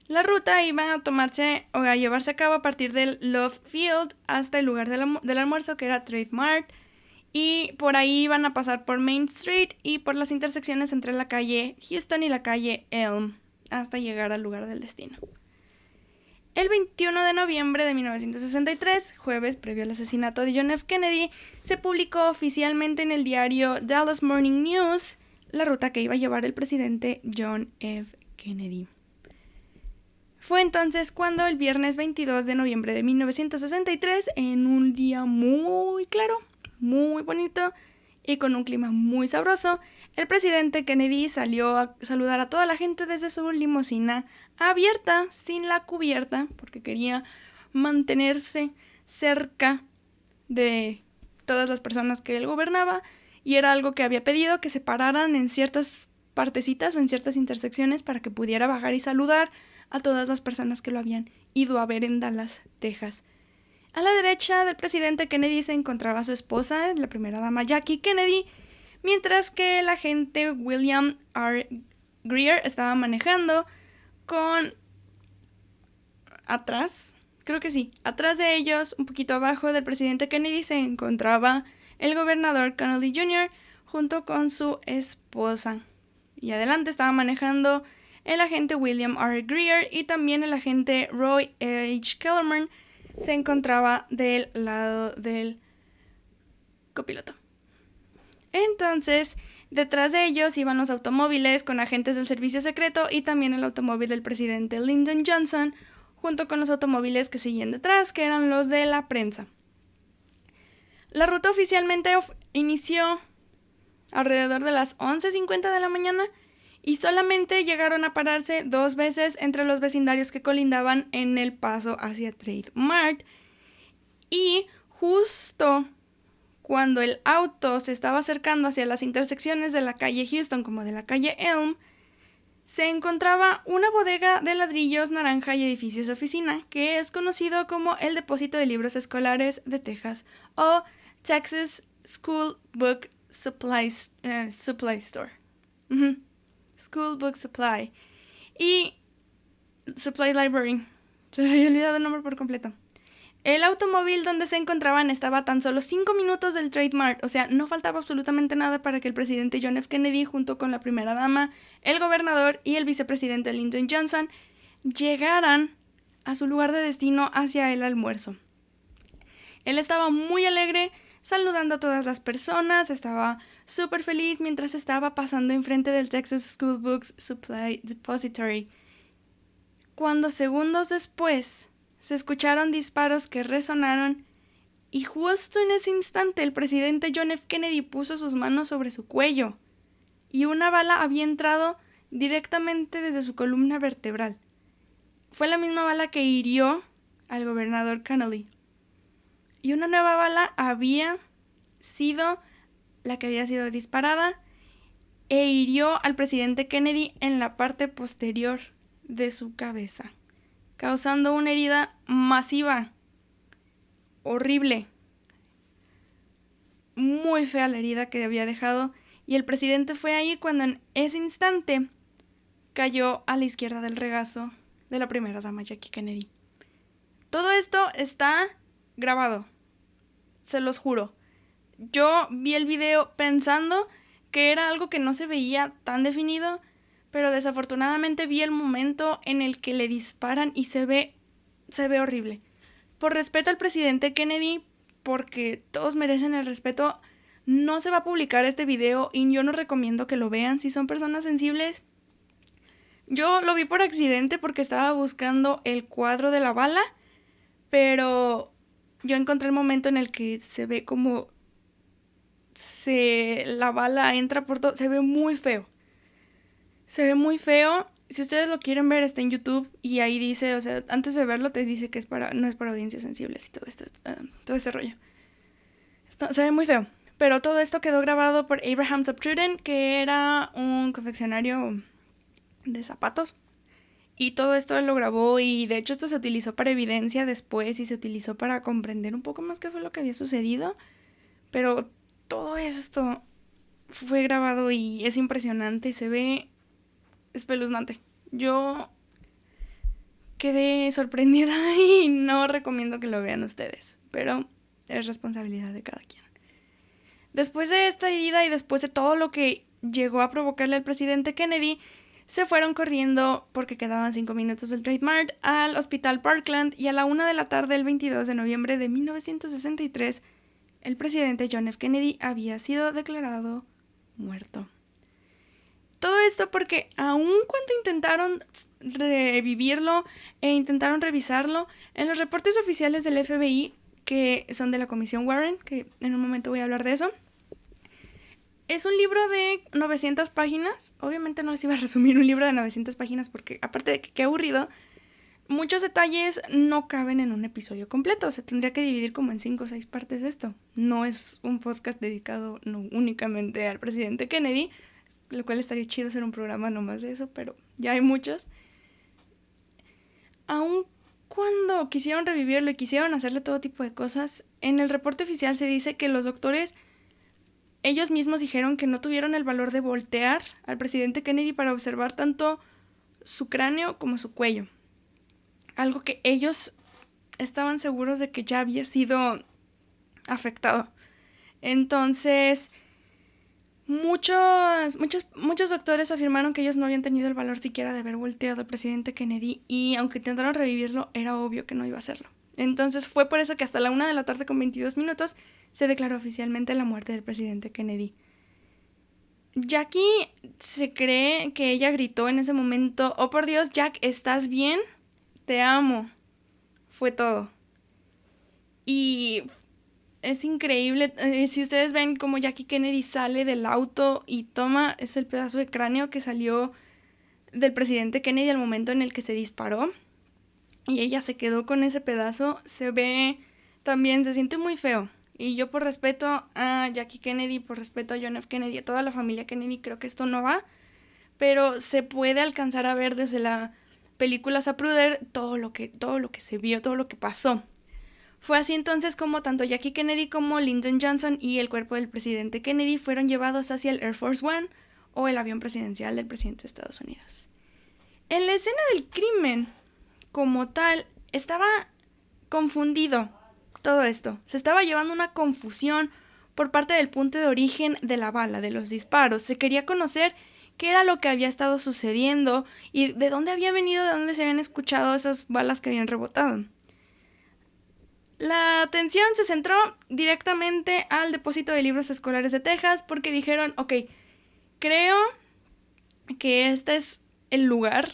[SPEAKER 1] La ruta iba a llevarse a cabo a partir del Love Field hasta el lugar del almuerzo, que era Trade Mart, y por ahí iban a pasar por Main Street y por las intersecciones entre la calle Houston y la calle Elm, hasta llegar al lugar del destino. El 21 de noviembre de 1963, jueves previo al asesinato de John F. Kennedy, se publicó oficialmente en el diario Dallas Morning News la ruta que iba a llevar el presidente John F. Kennedy. Fue entonces cuando el viernes 22 de noviembre de 1963, en un día muy claro, muy bonito y con un clima muy sabroso, el presidente Kennedy salió a saludar a toda la gente desde su limusina abierta, sin la cubierta, porque quería mantenerse cerca de todas las personas que él gobernaba, y era algo que había pedido, que se pararan en ciertas partecitas o en ciertas intersecciones para que pudiera bajar y saludar a todas las personas que lo habían ido a ver en Dallas, Texas. A la derecha del presidente Kennedy se encontraba su esposa, la primera dama Jackie Kennedy, mientras que el agente William R. Greer estaba manejando con atrás de ellos, un poquito abajo del presidente Kennedy, se encontraba el gobernador Connally Jr. junto con su esposa. Y adelante estaba manejando el agente William R. Greer, y también el agente Roy H. Kellerman se encontraba del lado del copiloto. Entonces, detrás de ellos iban los automóviles con agentes del servicio secreto y también el automóvil del presidente Lyndon Johnson, junto con los automóviles que seguían detrás, que eran los de la prensa. La ruta oficialmente inició alrededor de las 11:50 de la mañana y solamente llegaron a pararse 2 veces entre los vecindarios que colindaban en el paso hacia Trade Mart, y justo cuando el auto se estaba acercando hacia las intersecciones de la calle Houston como de la calle Elm, se encontraba una bodega de ladrillos naranja y edificios de oficina que es conocido como el Depósito de Libros Escolares de Texas, o Texas School Book Supply Store. School Book Supply. Y Supply Library. Se me había olvidado el nombre por completo. El automóvil donde se encontraban estaba a tan solo 5 minutos del Trade Mart, o sea, no faltaba absolutamente nada para que el presidente John F. Kennedy, junto con la primera dama, el gobernador y el vicepresidente Lyndon Johnson, llegaran a su lugar de destino hacia el almuerzo. Él estaba muy alegre, saludando a todas las personas, estaba súper feliz mientras estaba pasando enfrente del Texas School Books Supply Depository, cuando segundos después se escucharon disparos que resonaron, y justo en ese instante el presidente John F. Kennedy puso sus manos sobre su cuello, y una bala había entrado directamente desde su columna vertebral. Fue la misma bala que hirió al gobernador Connally, y una nueva bala había sido la que había sido disparada e hirió al presidente Kennedy en la parte posterior de su cabeza, causando una herida masiva, horrible, muy fea la herida que había dejado, y el presidente fue ahí cuando en ese instante cayó a la izquierda del regazo de la primera dama Jackie Kennedy. Todo esto está grabado, se los juro. Yo vi el video pensando que era algo que no se veía tan definido, pero desafortunadamente vi el momento en el que le disparan y se ve horrible. Por respeto al presidente Kennedy, porque todos merecen el respeto, no se va a publicar este video y yo no recomiendo que lo vean si son personas sensibles. Yo lo vi por accidente porque estaba buscando el cuadro de la bala, pero yo encontré el momento en el que se ve como la bala entra por todo. Se ve muy feo. Se ve muy feo. Si ustedes lo quieren ver, está en YouTube y ahí dice, o sea, antes de verlo te dice que no es para audiencias sensibles y todo este rollo. Se ve muy feo. Pero todo esto quedó grabado por Abraham Zapruder, que era un confeccionario de zapatos. Y todo esto lo grabó y de hecho esto se utilizó para evidencia después y se utilizó para comprender un poco más qué fue lo que había sucedido. Pero todo esto fue grabado y es impresionante, se ve espeluznante. Yo quedé sorprendida y no recomiendo que lo vean ustedes, pero es responsabilidad de cada quien. Después de esta herida y después de todo lo que llegó a provocarle al presidente Kennedy, se fueron corriendo, porque quedaban 5 minutos del Trade Mart, al Hospital Parkland y a la 1 de la tarde del 22 de noviembre de 1963, el presidente John F. Kennedy había sido declarado muerto. Todo esto porque aun cuando intentaron revivirlo e intentaron revisarlo, en los reportes oficiales del FBI, que son de la Comisión Warren, que en un momento voy a hablar de eso, es un libro de 900 páginas. Obviamente no les iba a resumir un libro de 900 páginas porque, aparte de que qué aburrido, muchos detalles no caben en un episodio completo. Se tendría que dividir como en 5 o 6 partes esto. No es un podcast dedicado no únicamente al presidente Kennedy, lo cual estaría chido hacer un programa nomás de eso, pero ya hay muchos. Aun cuando quisieron revivirlo y quisieron hacerle todo tipo de cosas, en el reporte oficial se dice que los doctores, ellos mismos dijeron que no tuvieron el valor de voltear al presidente Kennedy para observar tanto su cráneo como su cuello. Algo que ellos estaban seguros de que ya había sido afectado. Entonces, muchos doctores afirmaron que ellos no habían tenido el valor siquiera de haber volteado al presidente Kennedy y aunque intentaron revivirlo, era obvio que no iba a hacerlo. Entonces fue por eso que hasta la 1 de la tarde con 22 minutos se declaró oficialmente la muerte del presidente Kennedy. Jackie se cree que ella gritó en ese momento, "Oh por Dios, Jack, ¿estás bien? Te amo". Fue todo. Y es increíble. Si ustedes ven cómo Jackie Kennedy sale del auto y toma, es el pedazo de cráneo que salió del presidente Kennedy al momento en el que se disparó. Y ella se quedó con ese pedazo. Se ve también, se siente muy feo. Y yo por respeto a Jackie Kennedy, por respeto a John F. Kennedy, a toda la familia Kennedy, creo que esto no va. Pero se puede alcanzar a ver desde la película Zapruder todo lo que se vio, todo lo que pasó. Fue así entonces como tanto Jackie Kennedy como Lyndon Johnson y el cuerpo del presidente Kennedy fueron llevados hacia el Air Force One o el avión presidencial del presidente de Estados Unidos. En la escena del crimen, como tal, estaba confundido todo esto. Se estaba llevando una confusión por parte del punto de origen de la bala, de los disparos. Se quería conocer qué era lo que había estado sucediendo y de dónde había venido, de dónde se habían escuchado esas balas que habían rebotado. La atención se centró directamente al depósito de libros escolares de Texas porque dijeron, ok, creo que este es el lugar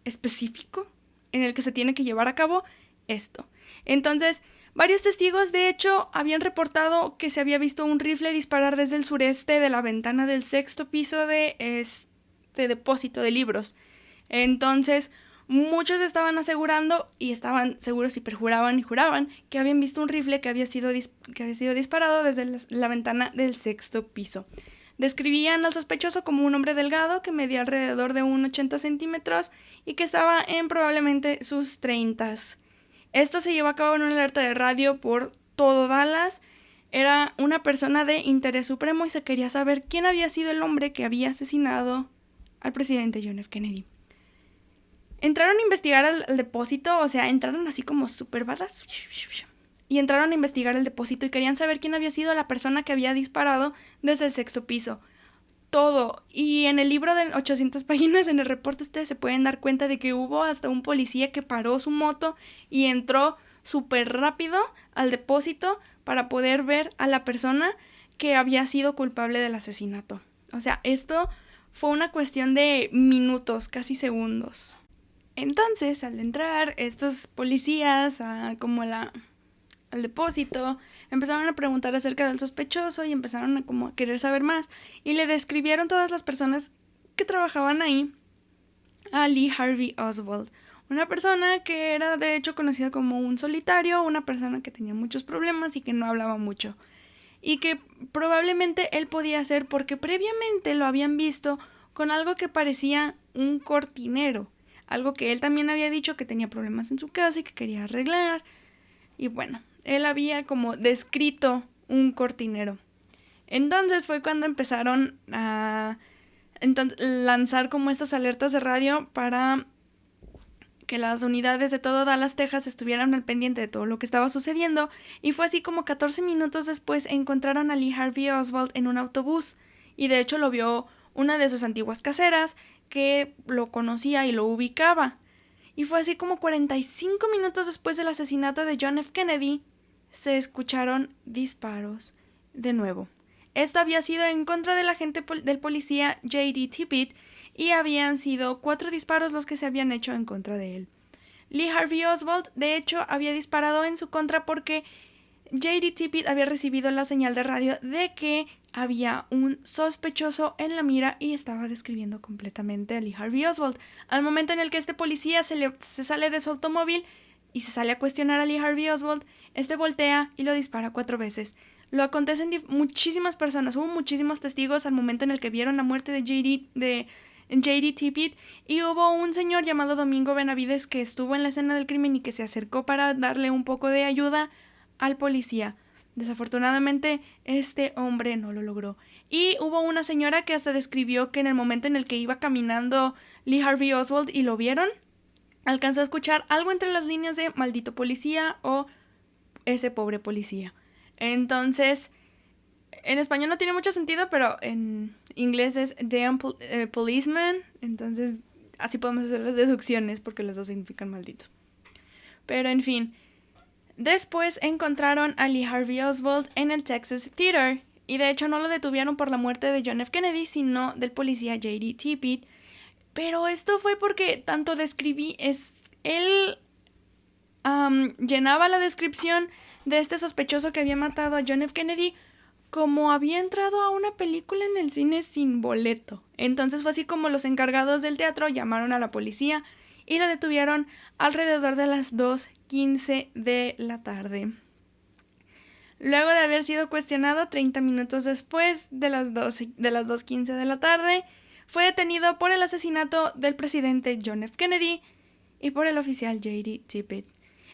[SPEAKER 1] específico en el que se tiene que llevar a cabo esto. Entonces, varios testigos de hecho habían reportado que se había visto un rifle disparar desde el sureste de la ventana del 6º piso de este depósito de libros. Entonces, muchos estaban asegurando y estaban seguros y perjuraban y juraban que habían visto un rifle que había sido disparado desde la ventana del 6º piso. Describían al sospechoso como un hombre delgado que medía alrededor de 1,80 centímetros y que estaba en probablemente sus 30s. Esto se llevó a cabo en una alerta de radio por todo Dallas. era una persona de interés supremo y se quería saber quién había sido el hombre que había asesinado al presidente John F. Kennedy. Entraron a investigar el depósito, o sea, entraron así como super badass. Y entraron a investigar el depósito y querían saber quién había sido la persona que había disparado desde el 6º piso. Todo. Y en el libro de 800 páginas, en el reporte, ustedes se pueden dar cuenta de que hubo hasta un policía que paró su moto y entró súper rápido al depósito para poder ver a la persona que había sido culpable del asesinato. O sea, esto fue una cuestión de minutos, casi segundos. Entonces, al entrar estos policías al depósito, empezaron a preguntar acerca del sospechoso y empezaron a querer saber más. Y le describieron todas las personas que trabajaban ahí a Lee Harvey Oswald. Una persona que era de hecho conocida como un solitario, una persona que tenía muchos problemas y que no hablaba mucho. Y que probablemente él podía ser porque previamente lo habían visto con algo que parecía un cortinero. Algo que él también había dicho que tenía problemas en su casa y que quería arreglar. Y bueno, él había como descrito un cortinero. Entonces fue cuando empezaron a lanzar como estas alertas de radio para que las unidades de todo Dallas, Texas estuvieran al pendiente de todo lo que estaba sucediendo. Y fue así como 14 minutos después encontraron a Lee Harvey Oswald en un autobús. Y de hecho lo vio una de sus antiguas caseras que lo conocía y lo ubicaba. Y fue así como 45 minutos después del asesinato de John F. Kennedy, se escucharon disparos de nuevo. Esto había sido en contra del agente del policía J.D. Tippit y habían sido 4 disparos los que se habían hecho en contra de él. Lee Harvey Oswald, de hecho, había disparado en su contra porque J.D. Tippit había recibido la señal de radio de que había un sospechoso en la mira y estaba describiendo completamente a Lee Harvey Oswald. Al momento en el que este policía se sale de su automóvil y se sale a cuestionar a Lee Harvey Oswald, este voltea y lo dispara 4 veces. Lo acontecen muchísimas personas, hubo muchísimos testigos al momento en el que vieron la muerte de J.D. Tippit, y hubo un señor llamado Domingo Benavides que estuvo en la escena del crimen y que se acercó para darle un poco de ayuda al policía. Desafortunadamente, este hombre no lo logró. Y hubo una señora que hasta describió que en el momento en el que iba caminando Lee Harvey Oswald y lo vieron, alcanzó a escuchar algo entre las líneas de maldito policía o ese pobre policía. Entonces, en español no tiene mucho sentido, pero en inglés es damn policeman. Entonces, así podemos hacer las deducciones porque los dos significan maldito. Pero en fin, después encontraron a Lee Harvey Oswald en el Texas Theater. Y de hecho no lo detuvieron por la muerte de John F. Kennedy, sino del policía J.D. Tippit. Pero esto fue porque tanto él llenaba la descripción de este sospechoso que había matado a John F. Kennedy como había entrado a una película en el cine sin boleto. Entonces fue así como los encargados del teatro llamaron a la policía y lo detuvieron alrededor de las 2:15 de la tarde. Luego de haber sido cuestionado 30 minutos después de las 2:15 de la tarde, fue detenido por el asesinato del presidente John F. Kennedy y por el oficial J.D. Tippit.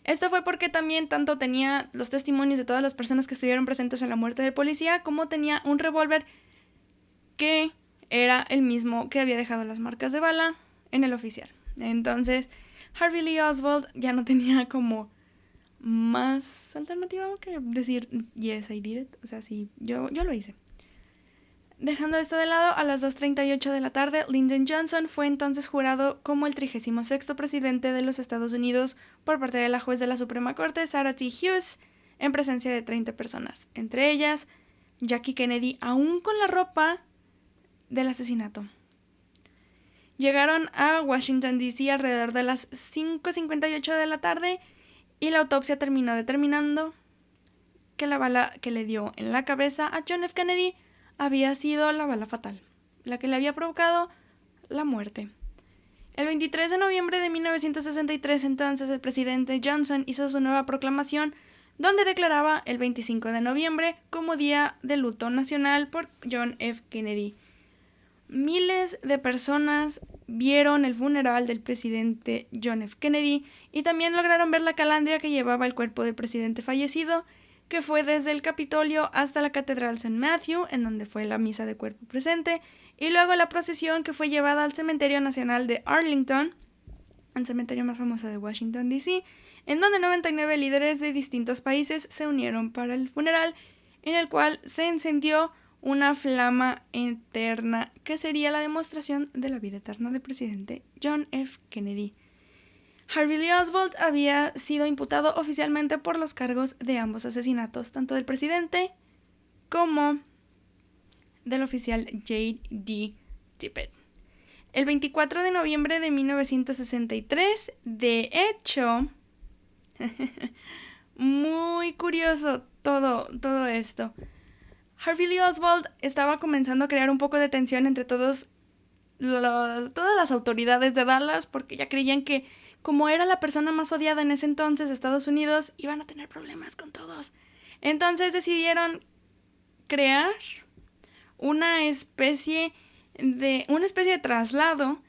[SPEAKER 1] Esto fue porque también tanto tenía los testimonios de todas las personas que estuvieron presentes en la muerte del policía, como tenía un revólver que era el mismo que había dejado las marcas de bala en el oficial. Entonces, Harvey Lee Oswald ya no tenía como más alternativa que decir yes, I did it. O sea, sí, yo lo hice. Dejando esto de lado, a las 2:38 de la tarde, Lyndon Johnson fue entonces jurado como el 36º presidente de los Estados Unidos por parte de la juez de la Suprema Corte, Sarah T. Hughes, en presencia de 30 personas, entre ellas Jackie Kennedy, aún con la ropa del asesinato. Llegaron a Washington, D.C. alrededor de las 5:58 de la tarde y la autopsia terminó determinando que la bala que le dio en la cabeza a John F. Kennedy había sido la bala fatal, la que le había provocado la muerte. El 23 de noviembre de 1963, entonces, el presidente Johnson hizo su nueva proclamación, donde declaraba el 25 de noviembre como Día de Luto Nacional por John F. Kennedy. Miles de personas vieron el funeral del presidente John F. Kennedy y también lograron ver la calandria que llevaba el cuerpo del presidente fallecido, que fue desde el Capitolio hasta la Catedral St. Matthew, en donde fue la misa de cuerpo presente, y luego la procesión que fue llevada al Cementerio Nacional de Arlington, el cementerio más famoso de Washington, D.C., en donde 99 líderes de distintos países se unieron para el funeral, en el cual se encendió una flama eterna que sería la demostración de la vida eterna del presidente John F. Kennedy. Harvey Lee Oswald había sido imputado oficialmente por los cargos de ambos asesinatos, tanto del presidente como del oficial J.D. Tippit. El 24 de noviembre de 1963, de hecho, muy curioso todo esto. Harvey Lee Oswald estaba comenzando a crear un poco de tensión entre todas las autoridades de Dallas, porque ya creían que, como era la persona más odiada en ese entonces de Estados Unidos, iban a tener problemas con todos. Entonces decidieron crear una especie de traslado,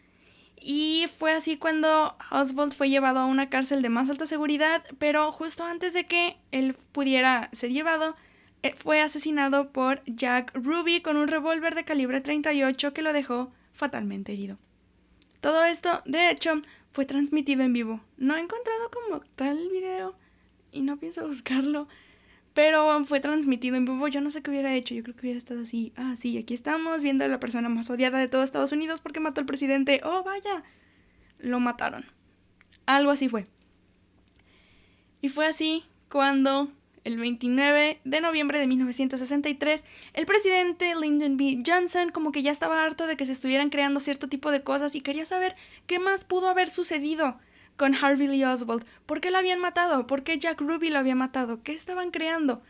[SPEAKER 1] y fue así cuando Oswald fue llevado a una cárcel de más alta seguridad, pero justo antes de que él pudiera ser llevado, fue asesinado por Jack Ruby con un revólver de calibre 38 que lo dejó fatalmente herido. Todo esto, de hecho, fue transmitido en vivo. No he encontrado como tal el video y no pienso buscarlo, pero fue transmitido en vivo. Yo no sé qué hubiera hecho. Yo creo que hubiera estado así. Ah, sí, aquí estamos viendo a la persona más odiada de todo Estados Unidos porque mató al presidente. ¡Oh, vaya! Lo mataron. Algo así fue. Y fue así cuando, el 29 de noviembre de 1963, el presidente Lyndon B. Johnson como que ya estaba harto de que se estuvieran creando cierto tipo de cosas y quería saber qué más pudo haber sucedido con Harvey Lee Oswald. ¿Por qué lo habían matado? ¿Por qué Jack Ruby lo había matado? ¿Qué estaban creando?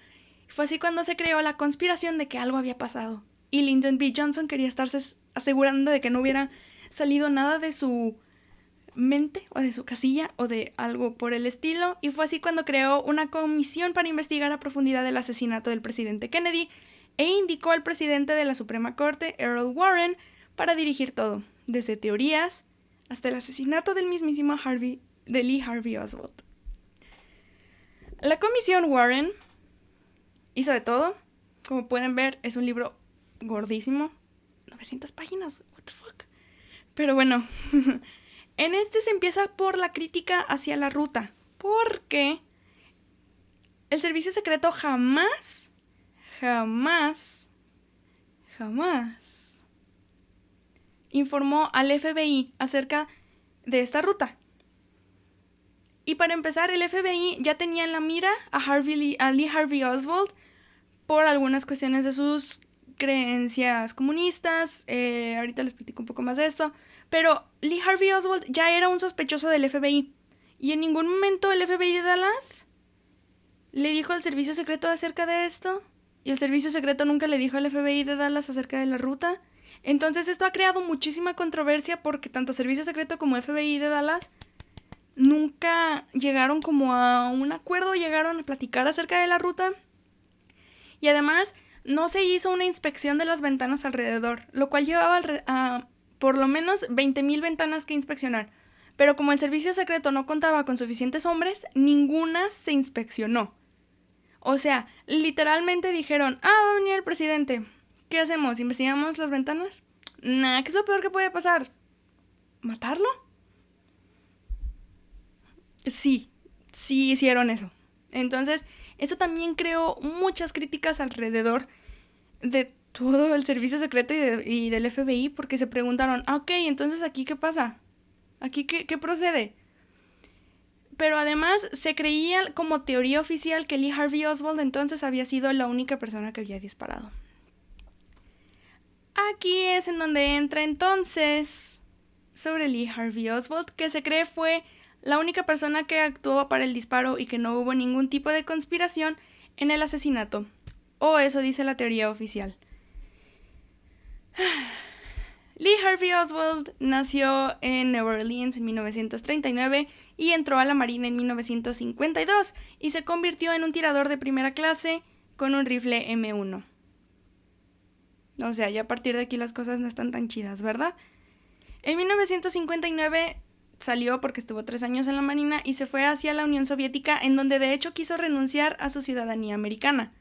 [SPEAKER 1] Fue así cuando se creó la conspiración de que algo había pasado. Y Lyndon B. Johnson quería estarse asegurando de que no hubiera salido nada de su mente o de su casilla o de algo por el estilo. Y fue así cuando creó una comisión para investigar a profundidad el asesinato del presidente Kennedy e indicó al presidente de la Suprema Corte, Errol Warren, para dirigir todo, desde teorías hasta el asesinato del mismísimo Lee Harvey Oswald. La comisión Warren hizo de todo. Como pueden ver, es un libro gordísimo. 900 páginas, what the fuck. Pero bueno, en este se empieza por la crítica hacia la ruta, porque el servicio secreto jamás informó al FBI acerca de esta ruta. Y para empezar, el FBI ya tenía en la mira a Lee Harvey Oswald por algunas cuestiones de sus creencias comunistas. Ahorita les platico un poco más de esto. Pero Lee Harvey Oswald ya era un sospechoso del FBI. Y en ningún momento el FBI de Dallas le dijo al servicio secreto acerca de esto. Y el servicio secreto nunca le dijo al FBI de Dallas acerca de la ruta. Entonces esto ha creado muchísima controversia porque tanto servicio secreto como FBI de Dallas nunca llegaron como a un acuerdo, llegaron a platicar acerca de la ruta. Y además no se hizo una inspección de las ventanas alrededor, lo cual llevaba a por lo menos 20,000 ventanas que inspeccionar. Pero como el servicio secreto no contaba con suficientes hombres, ninguna se inspeccionó. O sea, literalmente dijeron, va a venir el presidente. ¿Qué hacemos? ¿Investigamos las ventanas? Nah, ¿qué es lo peor que puede pasar? ¿Matarlo? Sí hicieron eso. Entonces, esto también creó muchas críticas alrededor de todo el servicio secreto y del FBI, porque se preguntaron, ok, entonces ¿aquí qué pasa? ¿Aquí qué procede? Pero además se creía como teoría oficial que Lee Harvey Oswald entonces había sido la única persona que había disparado. Aquí es en donde entra entonces sobre Lee Harvey Oswald, que se cree fue la única persona que actuó para el disparo y que no hubo ningún tipo de conspiración en el asesinato. O eso dice la teoría oficial. Lee Harvey Oswald nació en Nueva Orleans en 1939 y entró a la Marina en 1952 y se convirtió en un tirador de primera clase con un rifle M1. O sea, ya a partir de aquí las cosas no están tan chidas, ¿verdad? En 1959 salió porque estuvo 3 años en la Marina y se fue hacia la Unión Soviética, en donde de hecho quiso renunciar a su ciudadanía americana.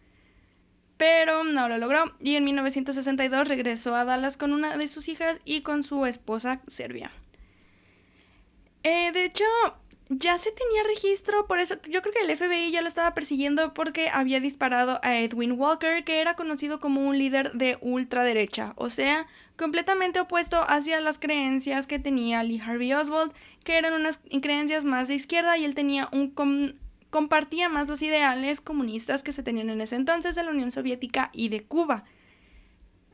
[SPEAKER 1] Pero no lo logró y en 1962 regresó a Dallas con una de sus hijas y con su esposa serbia. De hecho, ya se tenía registro, por eso yo creo que el FBI ya lo estaba persiguiendo porque había disparado a Edwin Walker, que era conocido como un líder de ultraderecha, o sea, completamente opuesto hacia las creencias que tenía Lee Harvey Oswald, que eran unas creencias más de izquierda, y él tenía compartía más los ideales comunistas que se tenían en ese entonces de la Unión Soviética y de Cuba.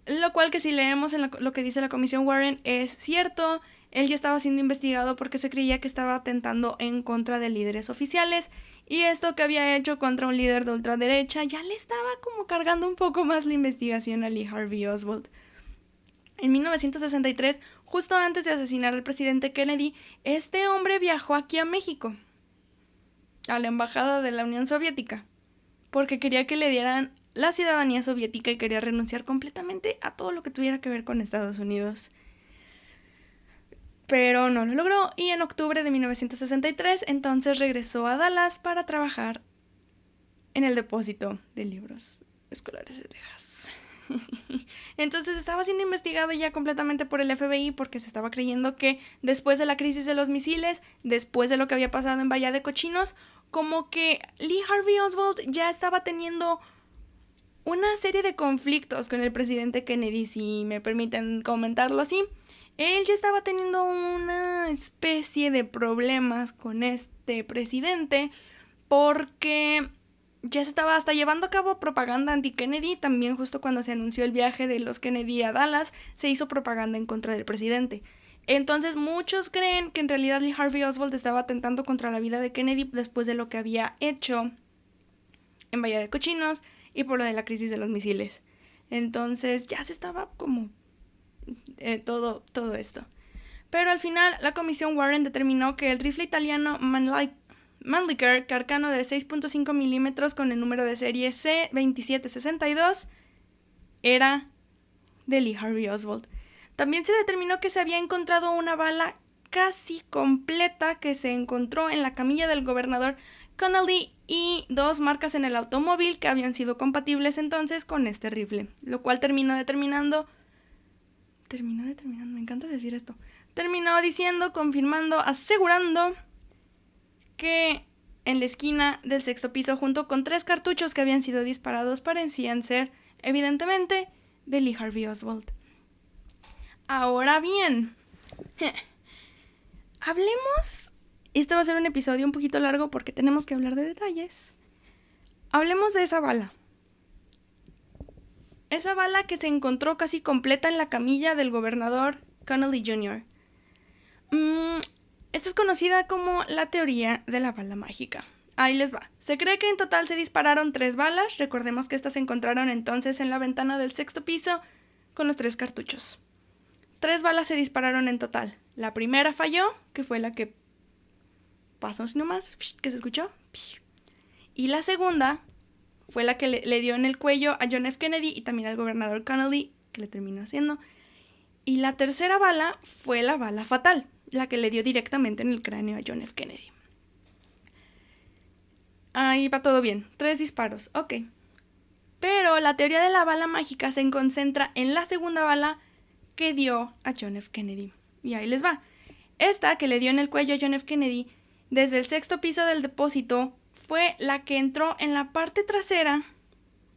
[SPEAKER 1] Lo cual, que si leemos en lo que dice la Comisión Warren, es cierto. Él ya estaba siendo investigado porque se creía que estaba atentando en contra de líderes oficiales, y esto que había hecho contra un líder de ultraderecha ya le estaba como cargando un poco más la investigación a Lee Harvey Oswald. En 1963, justo antes de asesinar al presidente Kennedy, este hombre viajó aquí a México, a la embajada de la Unión Soviética, porque quería que le dieran la ciudadanía soviética y quería renunciar completamente a todo lo que tuviera que ver con Estados Unidos. Pero no lo logró, y en octubre de 1963 entonces regresó a Dallas para trabajar en el depósito de libros escolares de Texas. Entonces estaba siendo investigado ya completamente por el FBI porque se estaba creyendo que después de la crisis de los misiles, después de lo que había pasado en Bahía de Cochinos, como que Lee Harvey Oswald ya estaba teniendo una serie de conflictos con el presidente Kennedy, si me permiten comentarlo así. Él ya estaba teniendo una especie de problemas con este presidente porque ya se estaba hasta llevando a cabo propaganda anti-Kennedy. También justo cuando se anunció el viaje de los Kennedy a Dallas, se hizo propaganda en contra del presidente. Entonces muchos creen que en realidad Lee Harvey Oswald estaba atentando contra la vida de Kennedy después de lo que había hecho en Bahía de Cochinos y por lo de la crisis de los misiles. Entonces ya se estaba como todo esto. Pero al final la Comisión Warren determinó que el rifle italiano Mannlicher Carcano de 6.5 milímetros con el número de serie C2762 era de Lee Harvey Oswald. También se determinó que se había encontrado una bala casi completa que se encontró en la camilla del gobernador Connolly y 2 marcas en el automóvil que habían sido compatibles entonces con este rifle, lo cual terminó me encanta decir esto. Terminó diciendo, confirmando, asegurando que en la esquina del 6º piso, junto con 3 cartuchos que habían sido disparados, parecían ser, evidentemente, de Lee Harvey Oswald. Ahora bien, hablemos, este va a ser un episodio un poquito largo porque tenemos que hablar de detalles. Hablemos de esa bala. Esa bala que se encontró casi completa en la camilla del gobernador Connolly Jr. Esta es conocida como la teoría de la bala mágica. Ahí les va. Se cree que en total se dispararon 3 balas. Recordemos que estas se encontraron entonces en la ventana del 6º piso con los 3 cartuchos. 3 balas se dispararon en total. La primera falló, que fue la que pasó así nomás, que se escuchó. Y la segunda fue la que le dio en el cuello a John F. Kennedy y también al gobernador Connolly, que le terminó haciendo. Y la tercera bala fue la bala fatal, la que le dio directamente en el cráneo a John F. Kennedy. Ahí va todo bien. 3 disparos, ok. Pero la teoría de la bala mágica se concentra en la segunda bala que dio a John F. Kennedy. Y ahí les va. Esta que le dio en el cuello a John F. Kennedy desde el 6º piso del depósito fue la que entró en la parte trasera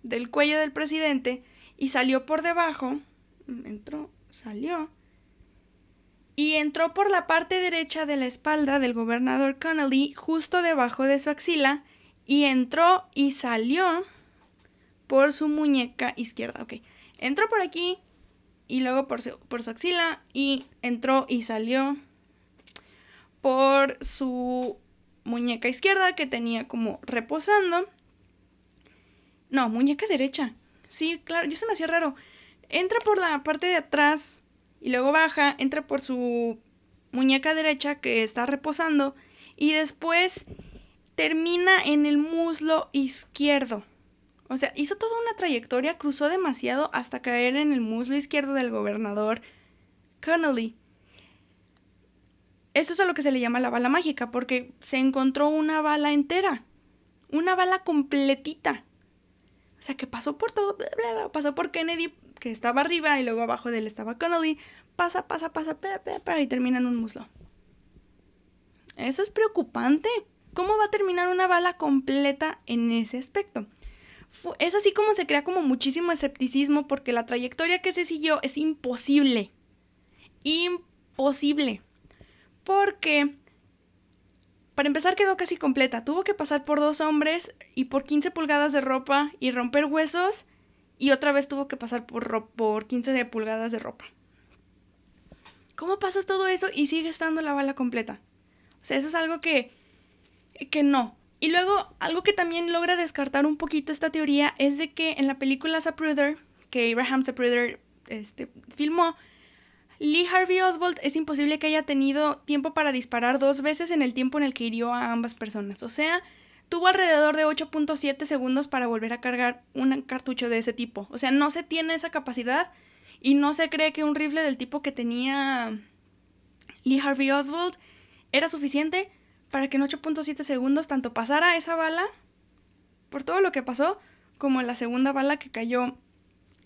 [SPEAKER 1] del cuello del presidente y salió por debajo. Salió. Y entró por la parte derecha de la espalda del gobernador Connolly, justo debajo de su axila. Y entró y salió por su muñeca izquierda. Ok. Entró por aquí y luego por su axila. Y entró y salió por su muñeca izquierda, que tenía como reposando. No, muñeca derecha. Sí, claro, ya se me hacía raro. Entra por la parte de atrás y luego baja, entra por su muñeca derecha que está reposando y después termina en el muslo izquierdo. O sea, hizo toda una trayectoria, cruzó demasiado hasta caer en el muslo izquierdo del gobernador Connolly. Esto es a lo que se le llama la bala mágica, porque se encontró una bala entera, una bala completita. O sea, que pasó por todo, bla, bla, bla, pasó por Kennedy, que estaba arriba, y luego abajo de él estaba Connolly, pasa, y termina en un muslo. Eso es preocupante. ¿Cómo va a terminar una bala completa en ese aspecto? Es así como se crea como muchísimo escepticismo, porque la trayectoria que se siguió es imposible. Imposible. Porque, para empezar, quedó casi completa. Tuvo que pasar por 2 hombres y por 15 pulgadas de ropa y romper huesos, y otra vez tuvo que pasar por 15 pulgadas de ropa. ¿Cómo pasas todo eso y sigue estando la bala completa? O sea, eso es algo que no. Y luego, algo que también logra descartar un poquito esta teoría es de que en la película Zapruder, que Abraham Zapruder filmó, Lee Harvey Oswald es imposible que haya tenido tiempo para disparar 2 veces en el tiempo en el que hirió a ambas personas. O sea, tuvo alrededor de 8.7 segundos para volver a cargar un cartucho de ese tipo. O sea, no se tiene esa capacidad y no se cree que un rifle del tipo que tenía Lee Harvey Oswald era suficiente para que en 8.7 segundos tanto pasara esa bala, por todo lo que pasó, como la segunda bala que cayó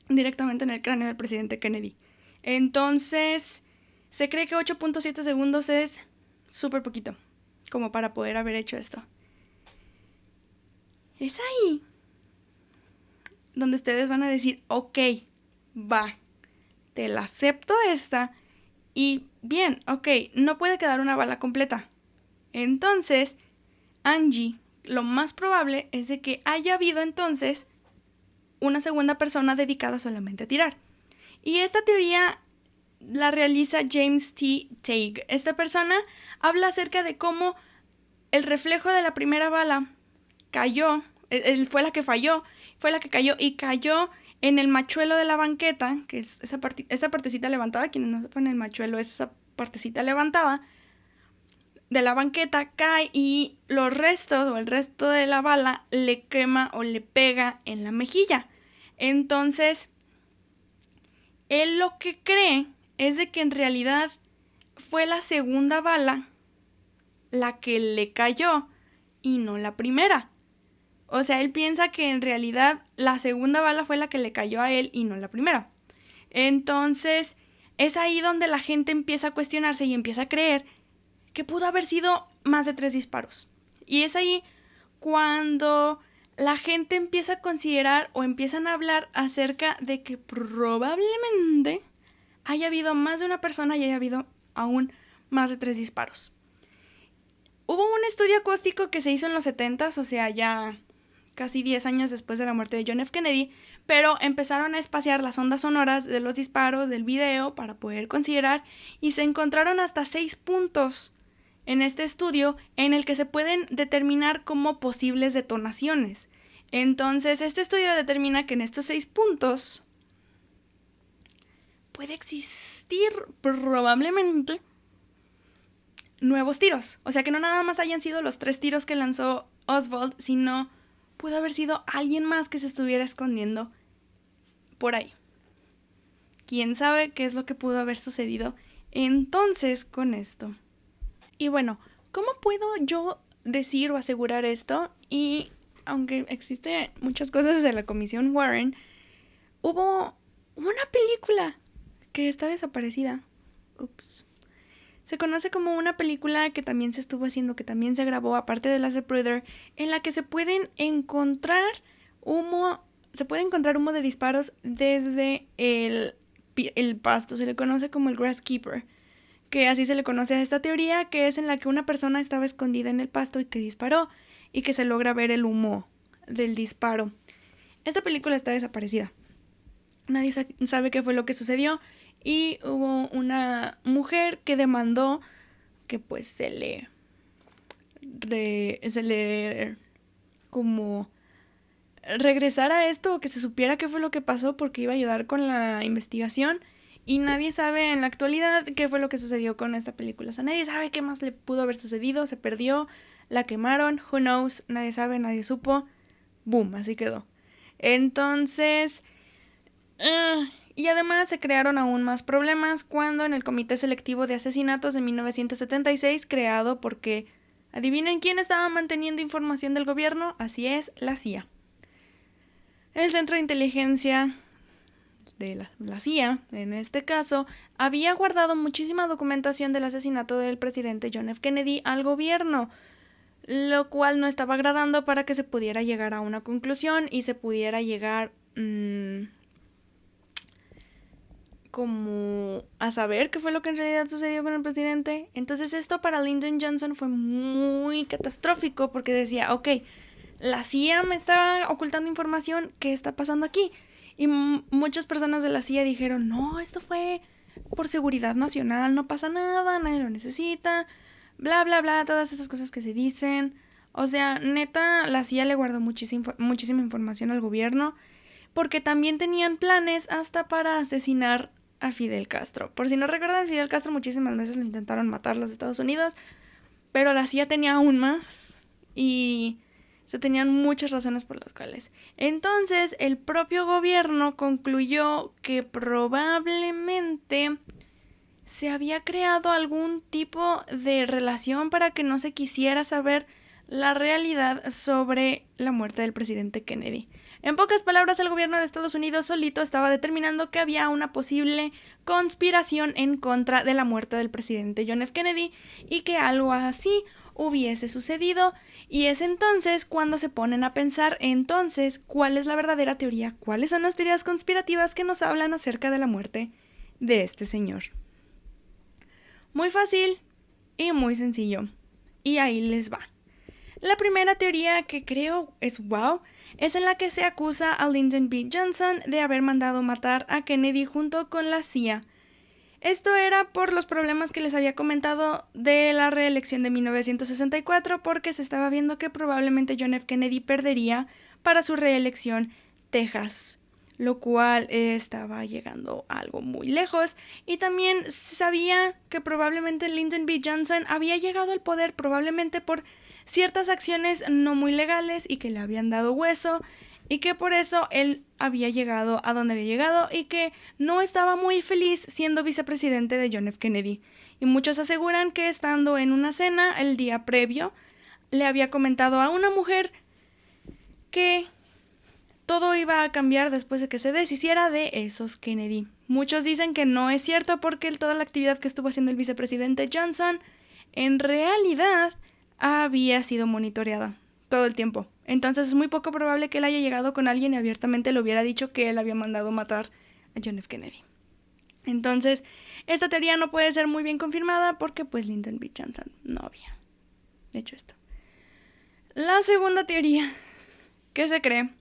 [SPEAKER 1] directamente en el cráneo del presidente Kennedy. Entonces, se cree que 8.7 segundos es súper poquito, como para poder haber hecho esto. Es ahí donde ustedes van a decir, ok, va, te la acepto esta, y bien, ok, no puede quedar una bala completa. Entonces, Angie, lo más probable es de que haya habido entonces una segunda persona dedicada solamente a tirar. Y esta teoría la realiza James T. Tague. Esta persona habla acerca de cómo el reflejo de la primera bala cayó, fue la que falló, fue la que cayó y cayó en el machuelo de la banqueta, que es esta partecita levantada. Quienes no sepan, el machuelo es esa partecita levantada de la banqueta, cae y los restos o el resto de la bala le quema o le pega en la mejilla. Entonces, él lo que cree es de que en realidad fue la segunda bala la que le cayó y no la primera. O sea, él piensa que en realidad la segunda bala fue la que le cayó a él y no la primera. Entonces, es ahí donde la gente empieza a cuestionarse y empieza a creer que pudo haber sido más de 3 disparos. Y es ahí cuando la gente empieza a considerar o empiezan a hablar acerca de que probablemente haya habido más de una persona y haya habido aún más de 3 disparos. Hubo un estudio acústico que se hizo en los 70s, o sea, ya casi 10 años después de la muerte de John F. Kennedy, pero empezaron a espaciar las ondas sonoras de los disparos del video para poder considerar, y se encontraron hasta 6 puntos en este estudio en el que se pueden determinar como posibles detonaciones. Entonces, este estudio determina que en estos 6 puntos puede existir probablemente nuevos tiros. O sea, que no nada más hayan sido los 3 tiros que lanzó Oswald, sino pudo haber sido alguien más que se estuviera escondiendo por ahí. ¿Quién sabe qué es lo que pudo haber sucedido entonces con esto? Y bueno, ¿cómo puedo yo decir o asegurar esto? Y aunque existen muchas cosas de la Comisión Warren, hubo una película que está desaparecida. Ups. Se conoce como una película que también se estuvo haciendo, que también se grabó, aparte de la Zapruder, en la que se puede encontrar humo de disparos desde el pasto. Se le conoce como el Grasskeeper, que así se le conoce a esta teoría, que es en la que una persona estaba escondida en el pasto y que disparó, y que se logra ver el humo del disparo. Esta película está desaparecida. Nadie sabe qué fue lo que sucedió, y hubo una mujer que demandó que pues se le como regresara esto, o que se supiera qué fue lo que pasó, porque iba a ayudar con la investigación. Y nadie sabe en la actualidad qué fue lo que sucedió con esta película. O sea, nadie sabe qué más le pudo haber sucedido. Se perdió, la quemaron, who knows, nadie sabe, nadie supo. Boom, así quedó. Entonces, Y además se crearon aún más problemas cuando en el Comité Selectivo de Asesinatos de 1976, creado porque, adivinen quién estaba manteniendo información del gobierno, así es, la CIA. El Centro de Inteligencia de la CIA, en este caso, había guardado muchísima documentación del asesinato del presidente John F. Kennedy al gobierno, lo cual no estaba agradando para que se pudiera llegar a una conclusión y se pudiera llegar como a saber qué fue lo que en realidad sucedió con el presidente. Entonces esto para Lyndon Johnson fue muy catastrófico porque decía, ok, la CIA me está ocultando información, ¿qué está pasando aquí? Y muchas personas de la CIA dijeron, no, esto fue por seguridad nacional, no pasa nada, nadie lo necesita, bla, bla, bla, todas esas cosas que se dicen. O sea, neta, la CIA le guardó muchísima información al gobierno porque también tenían planes hasta para asesinar a Fidel Castro. Por si no recuerdan, Fidel Castro muchísimas veces lo intentaron matar los Estados Unidos, pero la CIA tenía aún más y se tenían muchas razones por las cuales. Entonces, el propio gobierno concluyó que probablemente se había creado algún tipo de relación para que no se quisiera saber la realidad sobre la muerte del presidente Kennedy. En pocas palabras, el gobierno de Estados Unidos solito estaba determinando que había una posible conspiración en contra de la muerte del presidente John F. Kennedy y que algo así hubiese sucedido, y es entonces cuando se ponen a pensar entonces cuál es la verdadera teoría, cuáles son las teorías conspirativas que nos hablan acerca de la muerte de este señor. Muy fácil y muy sencillo, y ahí les va. La primera teoría que creo es wow, es en la que se acusa a Lyndon B. Johnson de haber mandado matar a Kennedy junto con la CIA. Esto era por los problemas que les había comentado de la reelección de 1964, porque se estaba viendo que probablemente John F. Kennedy perdería para su reelección Texas, lo cual estaba llegando a algo muy lejos, y también se sabía que probablemente Lyndon B. Johnson había llegado al poder probablemente por ciertas acciones no muy legales y que le habían dado hueso, y que por eso él había llegado a donde había llegado y que no estaba muy feliz siendo vicepresidente de John F. Kennedy. Y muchos aseguran que estando en una cena el día previo, le había comentado a una mujer que todo iba a cambiar después de que se deshiciera de esos Kennedy. Muchos dicen que no es cierto porque toda la actividad que estuvo haciendo el vicepresidente Johnson en realidad había sido monitoreada todo el tiempo. Entonces es muy poco probable que él haya llegado con alguien y abiertamente le hubiera dicho que él había mandado matar a John F. Kennedy. Entonces, esta teoría no puede ser muy bien confirmada porque pues Lyndon B. Johnson no había hecho esto. La segunda teoría que se cree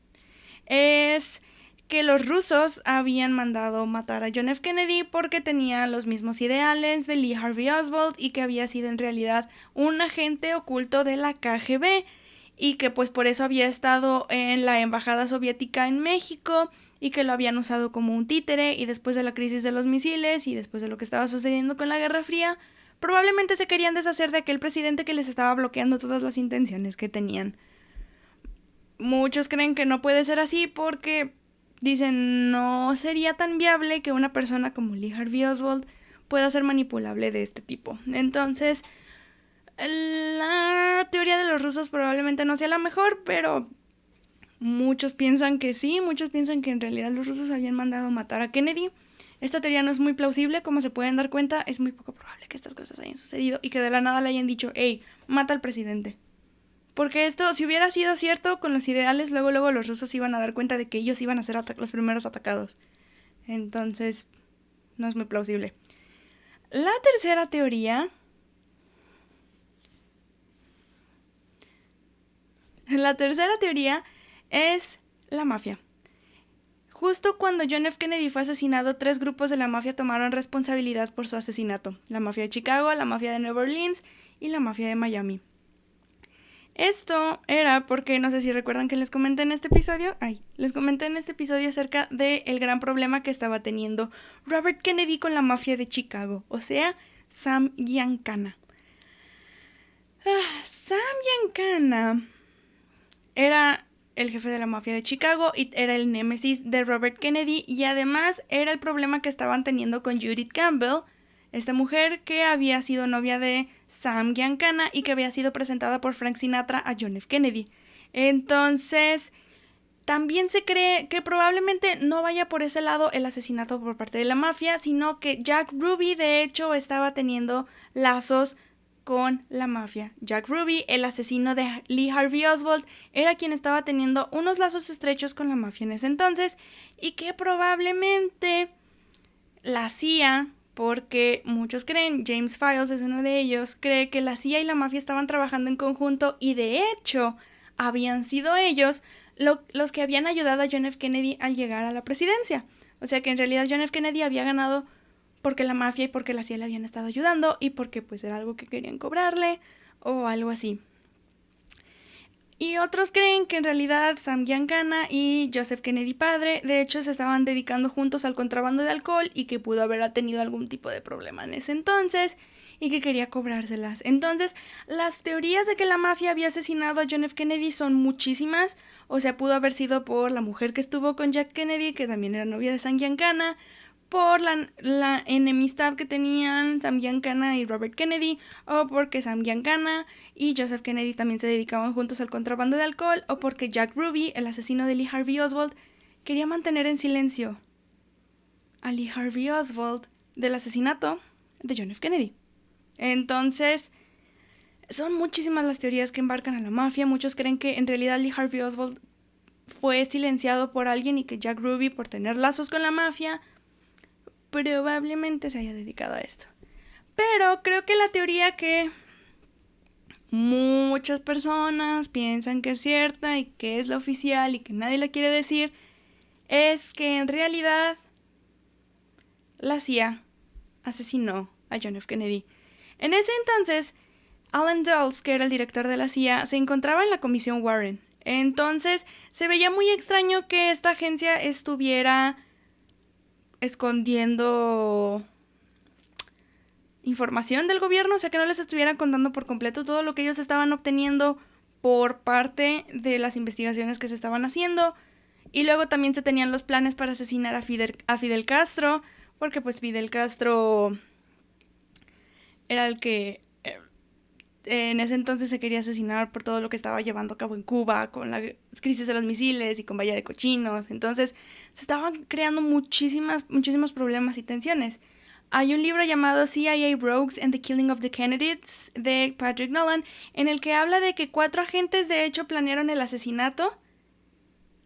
[SPEAKER 1] es que los rusos habían mandado matar a John F. Kennedy porque tenía los mismos ideales de Lee Harvey Oswald y que había sido en realidad un agente oculto de la KGB y que pues por eso había estado en la embajada soviética en México y que lo habían usado como un títere, y después de la crisis de los misiles y después de lo que estaba sucediendo con la Guerra Fría, probablemente se querían deshacer de aquel presidente que les estaba bloqueando todas las intenciones que tenían. Muchos creen que no puede ser así porque dicen no sería tan viable que una persona como Lee Harvey Oswald pueda ser manipulable de este tipo. Entonces, la teoría de los rusos probablemente no sea la mejor, pero muchos piensan que sí, muchos piensan que en realidad los rusos habían mandado matar a Kennedy. Esta teoría no es muy plausible, como se pueden dar cuenta, es muy poco probable que estas cosas hayan sucedido y que de la nada le hayan dicho, hey, mata al presidente. Porque esto, si hubiera sido cierto con los ideales, luego los rusos iban a dar cuenta de que ellos iban a ser los primeros atacados. Entonces, no es muy plausible. La tercera teoría... es la mafia. Justo cuando John F. Kennedy fue asesinado, 3 grupos de la mafia tomaron responsabilidad por su asesinato. La mafia de Chicago, la mafia de Nueva Orleans y la mafia de Miami. Esto era porque, no sé si recuerdan que les comenté en este episodio, acerca del gran problema que estaba teniendo Robert Kennedy con la mafia de Chicago, o sea, Sam Giancana. Sam Giancana era el jefe de la mafia de Chicago y era el némesis de Robert Kennedy, y además era el problema que estaban teniendo con Judith Campbell, esta mujer que había sido novia de Sam Giancana y que había sido presentada por Frank Sinatra a John F. Kennedy. Entonces, también se cree que probablemente no vaya por ese lado el asesinato por parte de la mafia, sino que Jack Ruby de hecho estaba teniendo lazos con la mafia. Jack Ruby, el asesino de Lee Harvey Oswald, era quien estaba teniendo unos lazos estrechos con la mafia en ese entonces, y que probablemente la CIA, porque muchos creen, James Files es uno de ellos, cree que la CIA y la mafia estaban trabajando en conjunto y de hecho habían sido ellos los que habían ayudado a John F. Kennedy al llegar a la presidencia. O sea que en realidad John F. Kennedy había ganado porque la mafia y porque la CIA le habían estado ayudando y porque pues era algo que querían cobrarle o algo así. Y otros creen que en realidad Sam Giancana y Joseph Kennedy padre de hecho se estaban dedicando juntos al contrabando de alcohol y que pudo haber tenido algún tipo de problema en ese entonces y que quería cobrárselas. Entonces, las teorías de que la mafia había asesinado a John F. Kennedy son muchísimas. O sea, pudo haber sido por la mujer que estuvo con Jack Kennedy, que también era novia de Sam Giancana, por la enemistad que tenían Sam Giancana y Robert Kennedy, o porque Sam Giancana y Joseph Kennedy también se dedicaban juntos al contrabando de alcohol, o porque Jack Ruby, el asesino de Lee Harvey Oswald, quería mantener en silencio a Lee Harvey Oswald del asesinato de John F. Kennedy. Entonces, son muchísimas las teorías que embarcan a la mafia. Muchos creen que en realidad Lee Harvey Oswald fue silenciado por alguien y que Jack Ruby, por tener lazos con la mafia, probablemente se haya dedicado a esto. Pero creo que la teoría que muchas personas piensan que es cierta y que es la oficial y que nadie la quiere decir es que en realidad la CIA asesinó a John F. Kennedy. En ese entonces, Alan Dulles, que era el director de la CIA, se encontraba en la Comisión Warren. Entonces, se veía muy extraño que esta agencia estuviera escondiendo información del gobierno, o sea, que no les estuvieran contando por completo todo lo que ellos estaban obteniendo por parte de las investigaciones que se estaban haciendo. Y luego también se tenían los planes para asesinar a Fidel Castro, porque pues Fidel Castro era el que en ese entonces se quería asesinar por todo lo que estaba llevando a cabo en Cuba, con la crisis de los misiles y con Bahía de Cochinos. Entonces se estaban creando muchísimos problemas y tensiones. Hay un libro llamado CIA Rogues and the Killing of the Kennedys de Patrick Nolan, en el que habla de que 4 agentes de hecho planearon el asesinato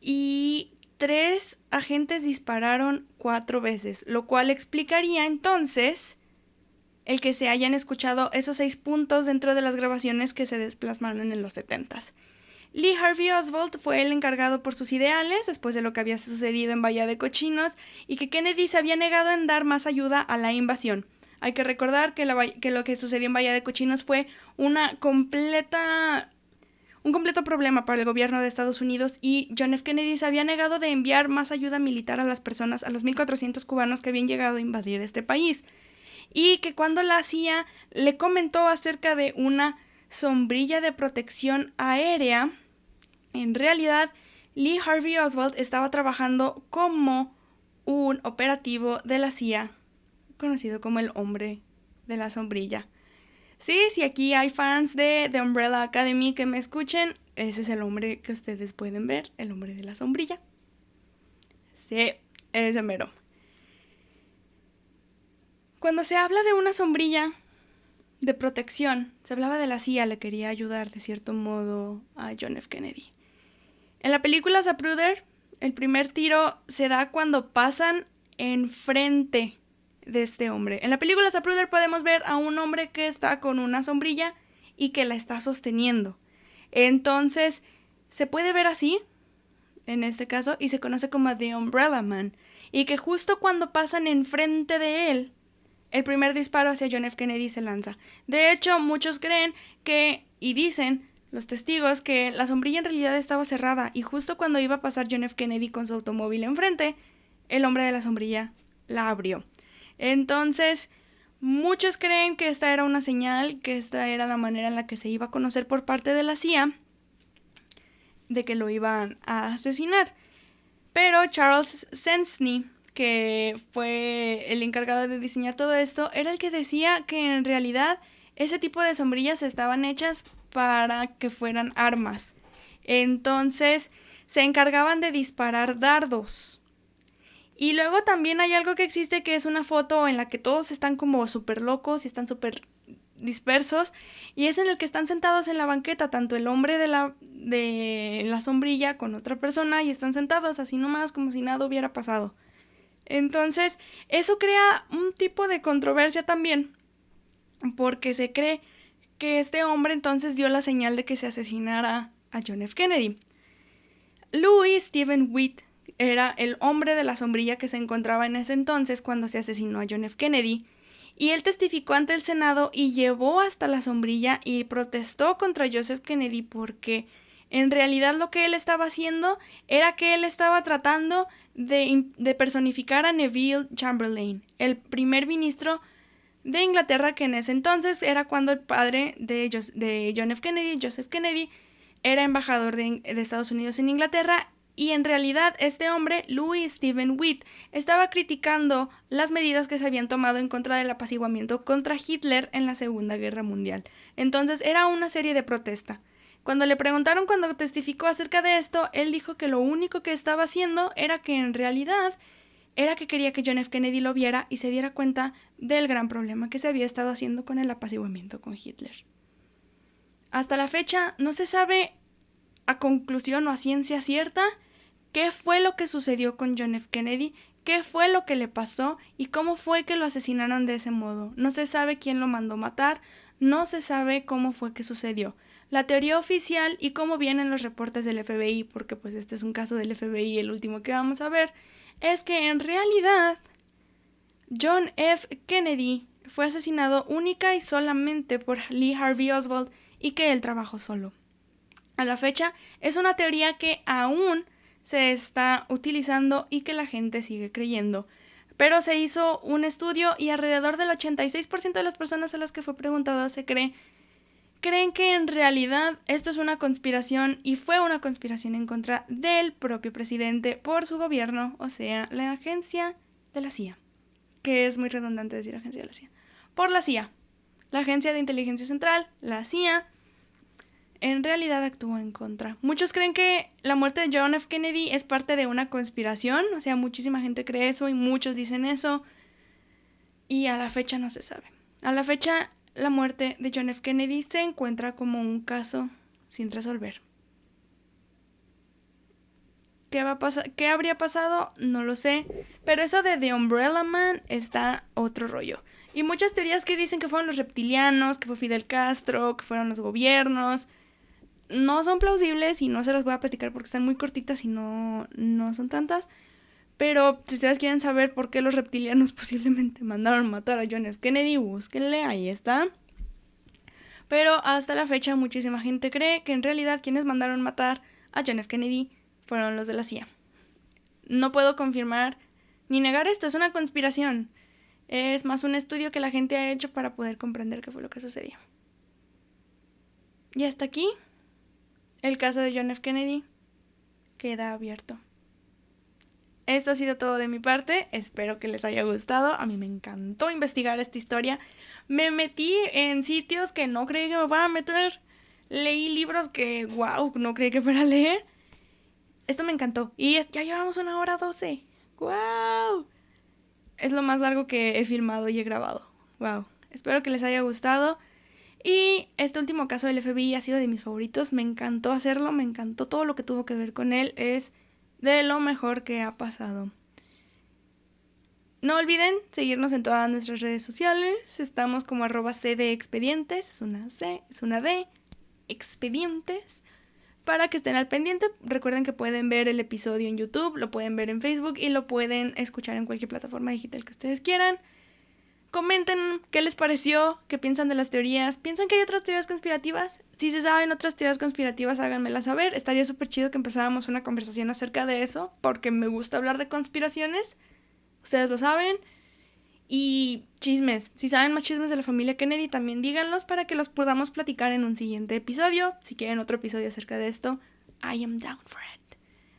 [SPEAKER 1] y 3 agentes dispararon 4 veces, lo cual explicaría entonces el que se hayan escuchado esos 6 puntos dentro de las grabaciones que se desplasmaron en los 70s. Lee Harvey Oswald fue el encargado por sus ideales después de lo que había sucedido en Bahía de Cochinos y que Kennedy se había negado en dar más ayuda a la invasión. Hay que recordar que lo que sucedió en Bahía de Cochinos fue un completo problema para el gobierno de Estados Unidos y John F. Kennedy se había negado de enviar más ayuda militar a las personas, a los 1,400 cubanos que habían llegado a invadir este país. Y que cuando la CIA le comentó acerca de una sombrilla de protección aérea, en realidad Lee Harvey Oswald estaba trabajando como un operativo de la CIA, conocido como el hombre de la sombrilla. Sí, si aquí hay fans de The Umbrella Academy que me escuchen, ese es el hombre que ustedes pueden ver, el hombre de la sombrilla. Sí, ese mero. Cuando se habla de una sombrilla de protección, se hablaba de la CIA, le quería ayudar de cierto modo a John F. Kennedy. En la película Zapruder, el primer tiro se da cuando pasan enfrente de este hombre. En la película Zapruder podemos ver a un hombre que está con una sombrilla y que la está sosteniendo. Entonces, se puede ver así, en este caso, y se conoce como The Umbrella Man. Y que justo cuando pasan enfrente de él, el primer disparo hacia John F. Kennedy se lanza. De hecho, muchos creen que, y dicen los testigos, que la sombrilla en realidad estaba cerrada y justo cuando iba a pasar John F. Kennedy con su automóvil enfrente, el hombre de la sombrilla la abrió. Entonces, muchos creen que esta era una señal, que esta era la manera en la que se iba a conocer por parte de la CIA de que lo iban a asesinar. Pero Charles Sensney, que fue el encargado de diseñar todo esto, era el que decía que en realidad ese tipo de sombrillas estaban hechas para que fueran armas. Entonces se encargaban de disparar dardos. Y luego también hay algo que existe, que es una foto en la que todos están como súper locos y están súper dispersos, y es en el que están sentados en la banqueta, tanto el hombre de la sombrilla con otra persona, y están sentados así nomás como si nada hubiera pasado. Entonces eso crea un tipo de controversia también, porque se cree que este hombre entonces dio la señal de que se asesinara a John F. Kennedy. Louis Stephen Witt era el hombre de la sombrilla que se encontraba en ese entonces cuando se asesinó a John F. Kennedy, y él testificó ante el Senado y llevó hasta la sombrilla y protestó contra Joseph Kennedy, porque en realidad lo que él estaba haciendo era que él estaba tratando de personificar a Neville Chamberlain, el primer ministro de Inglaterra, que en ese entonces era cuando el padre de John F. Kennedy, Joseph Kennedy, era embajador de Estados Unidos en Inglaterra. Y en realidad este hombre, Louis Stephen Witt, estaba criticando las medidas que se habían tomado en contra del apaciguamiento contra Hitler en la Segunda Guerra Mundial. Entonces era una serie de protesta. Cuando le preguntaron cuando testificó acerca de esto, él dijo que lo único que estaba haciendo era que en realidad era que quería que John F. Kennedy lo viera y se diera cuenta del gran problema que se había estado haciendo con el apaciguamiento con Hitler. Hasta la fecha no se sabe a conclusión o a ciencia cierta qué fue lo que sucedió con John F. Kennedy, qué fue lo que le pasó y cómo fue que lo asesinaron de ese modo. No se sabe quién lo mandó matar, no se sabe cómo fue que sucedió. La teoría oficial y cómo vienen los reportes del FBI, porque pues este es un caso del FBI, el último que vamos a ver, es que en realidad John F. Kennedy fue asesinado única y solamente por Lee Harvey Oswald y que él trabajó solo. A la fecha es una teoría que aún se está utilizando y que la gente sigue creyendo. Pero se hizo un estudio y alrededor del 86% de las personas a las que fue preguntado creen que en realidad esto es una conspiración y fue una conspiración en contra del propio presidente por su gobierno, o sea, la agencia de la CIA, que es muy redundante decir agencia de la CIA, por la CIA, la agencia de inteligencia central, la CIA, en realidad actuó en contra. Muchos creen que la muerte de John F. Kennedy es parte de una conspiración, o sea, muchísima gente cree eso y muchos dicen eso, y a la fecha no se sabe. A la fecha, la muerte de John F. Kennedy se encuentra como un caso sin resolver. ¿Qué habría pasado? No lo sé, pero eso de The Umbrella Man está otro rollo. Y muchas teorías que dicen que fueron los reptilianos, que fue Fidel Castro, que fueron los gobiernos, no son plausibles y no se las voy a platicar porque están muy cortitas y no son tantas. Pero si ustedes quieren saber por qué los reptilianos posiblemente mandaron matar a John F. Kennedy, búsquenle, ahí está. Pero hasta la fecha muchísima gente cree que en realidad quienes mandaron matar a John F. Kennedy fueron los de la CIA. No puedo confirmar ni negar esto, es una conspiración. Es más un estudio que la gente ha hecho para poder comprender qué fue lo que sucedió. Y hasta aquí, el caso de John F. Kennedy queda abierto. Esto ha sido todo de mi parte, espero que les haya gustado. A mí me encantó investigar esta historia. Me metí en sitios que no creí que me fuera a meter. Leí libros que, wow, no creí que fuera a leer. Esto me encantó. Y ya llevamos 1:12. ¡Wow! Es lo más largo que he filmado y he grabado. ¡Wow! Espero que les haya gustado. Y este último caso del FBI ha sido de mis favoritos. Me encantó hacerlo, me encantó todo lo que tuvo que ver con él. Es de lo mejor que ha pasado. No olviden seguirnos en todas nuestras redes sociales. Estamos como @cdexpedientes. Es una C, es una D. Expedientes. Para que estén al pendiente. Recuerden que pueden ver el episodio en YouTube, lo pueden ver en Facebook y lo pueden escuchar en cualquier plataforma digital que ustedes quieran. Comenten qué les pareció, qué piensan de las teorías. ¿Piensan que hay otras teorías conspirativas? Si se saben otras teorías conspirativas, háganmelas saber. Estaría súper chido que empezáramos una conversación acerca de eso, porque me gusta hablar de conspiraciones. Ustedes lo saben. Y chismes. Si saben más chismes de la familia Kennedy, también díganlos para que los podamos platicar en un siguiente episodio. Si quieren otro episodio acerca de esto, I am down for it.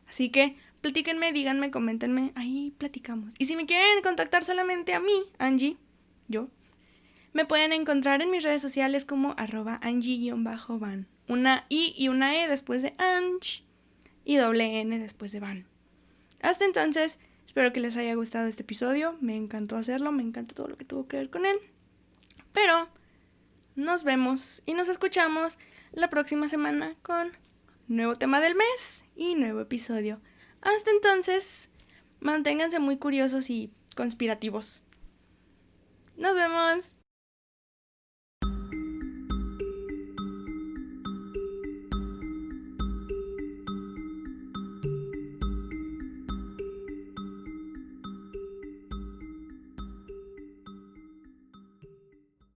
[SPEAKER 1] Así que platíquenme, díganme, coméntenme, ahí platicamos. Y si me quieren contactar solamente a mí, Angie, yo, me pueden encontrar en mis redes sociales como @Angie_Van. Una I y una E después de Ange y doble N después de Van. Hasta entonces, espero que les haya gustado este episodio. Me encantó hacerlo, me encanta todo lo que tuvo que ver con él. Pero nos vemos y nos escuchamos la próxima semana con nuevo tema del mes y nuevo episodio. Hasta entonces, manténganse muy curiosos y conspirativos. Nos vemos.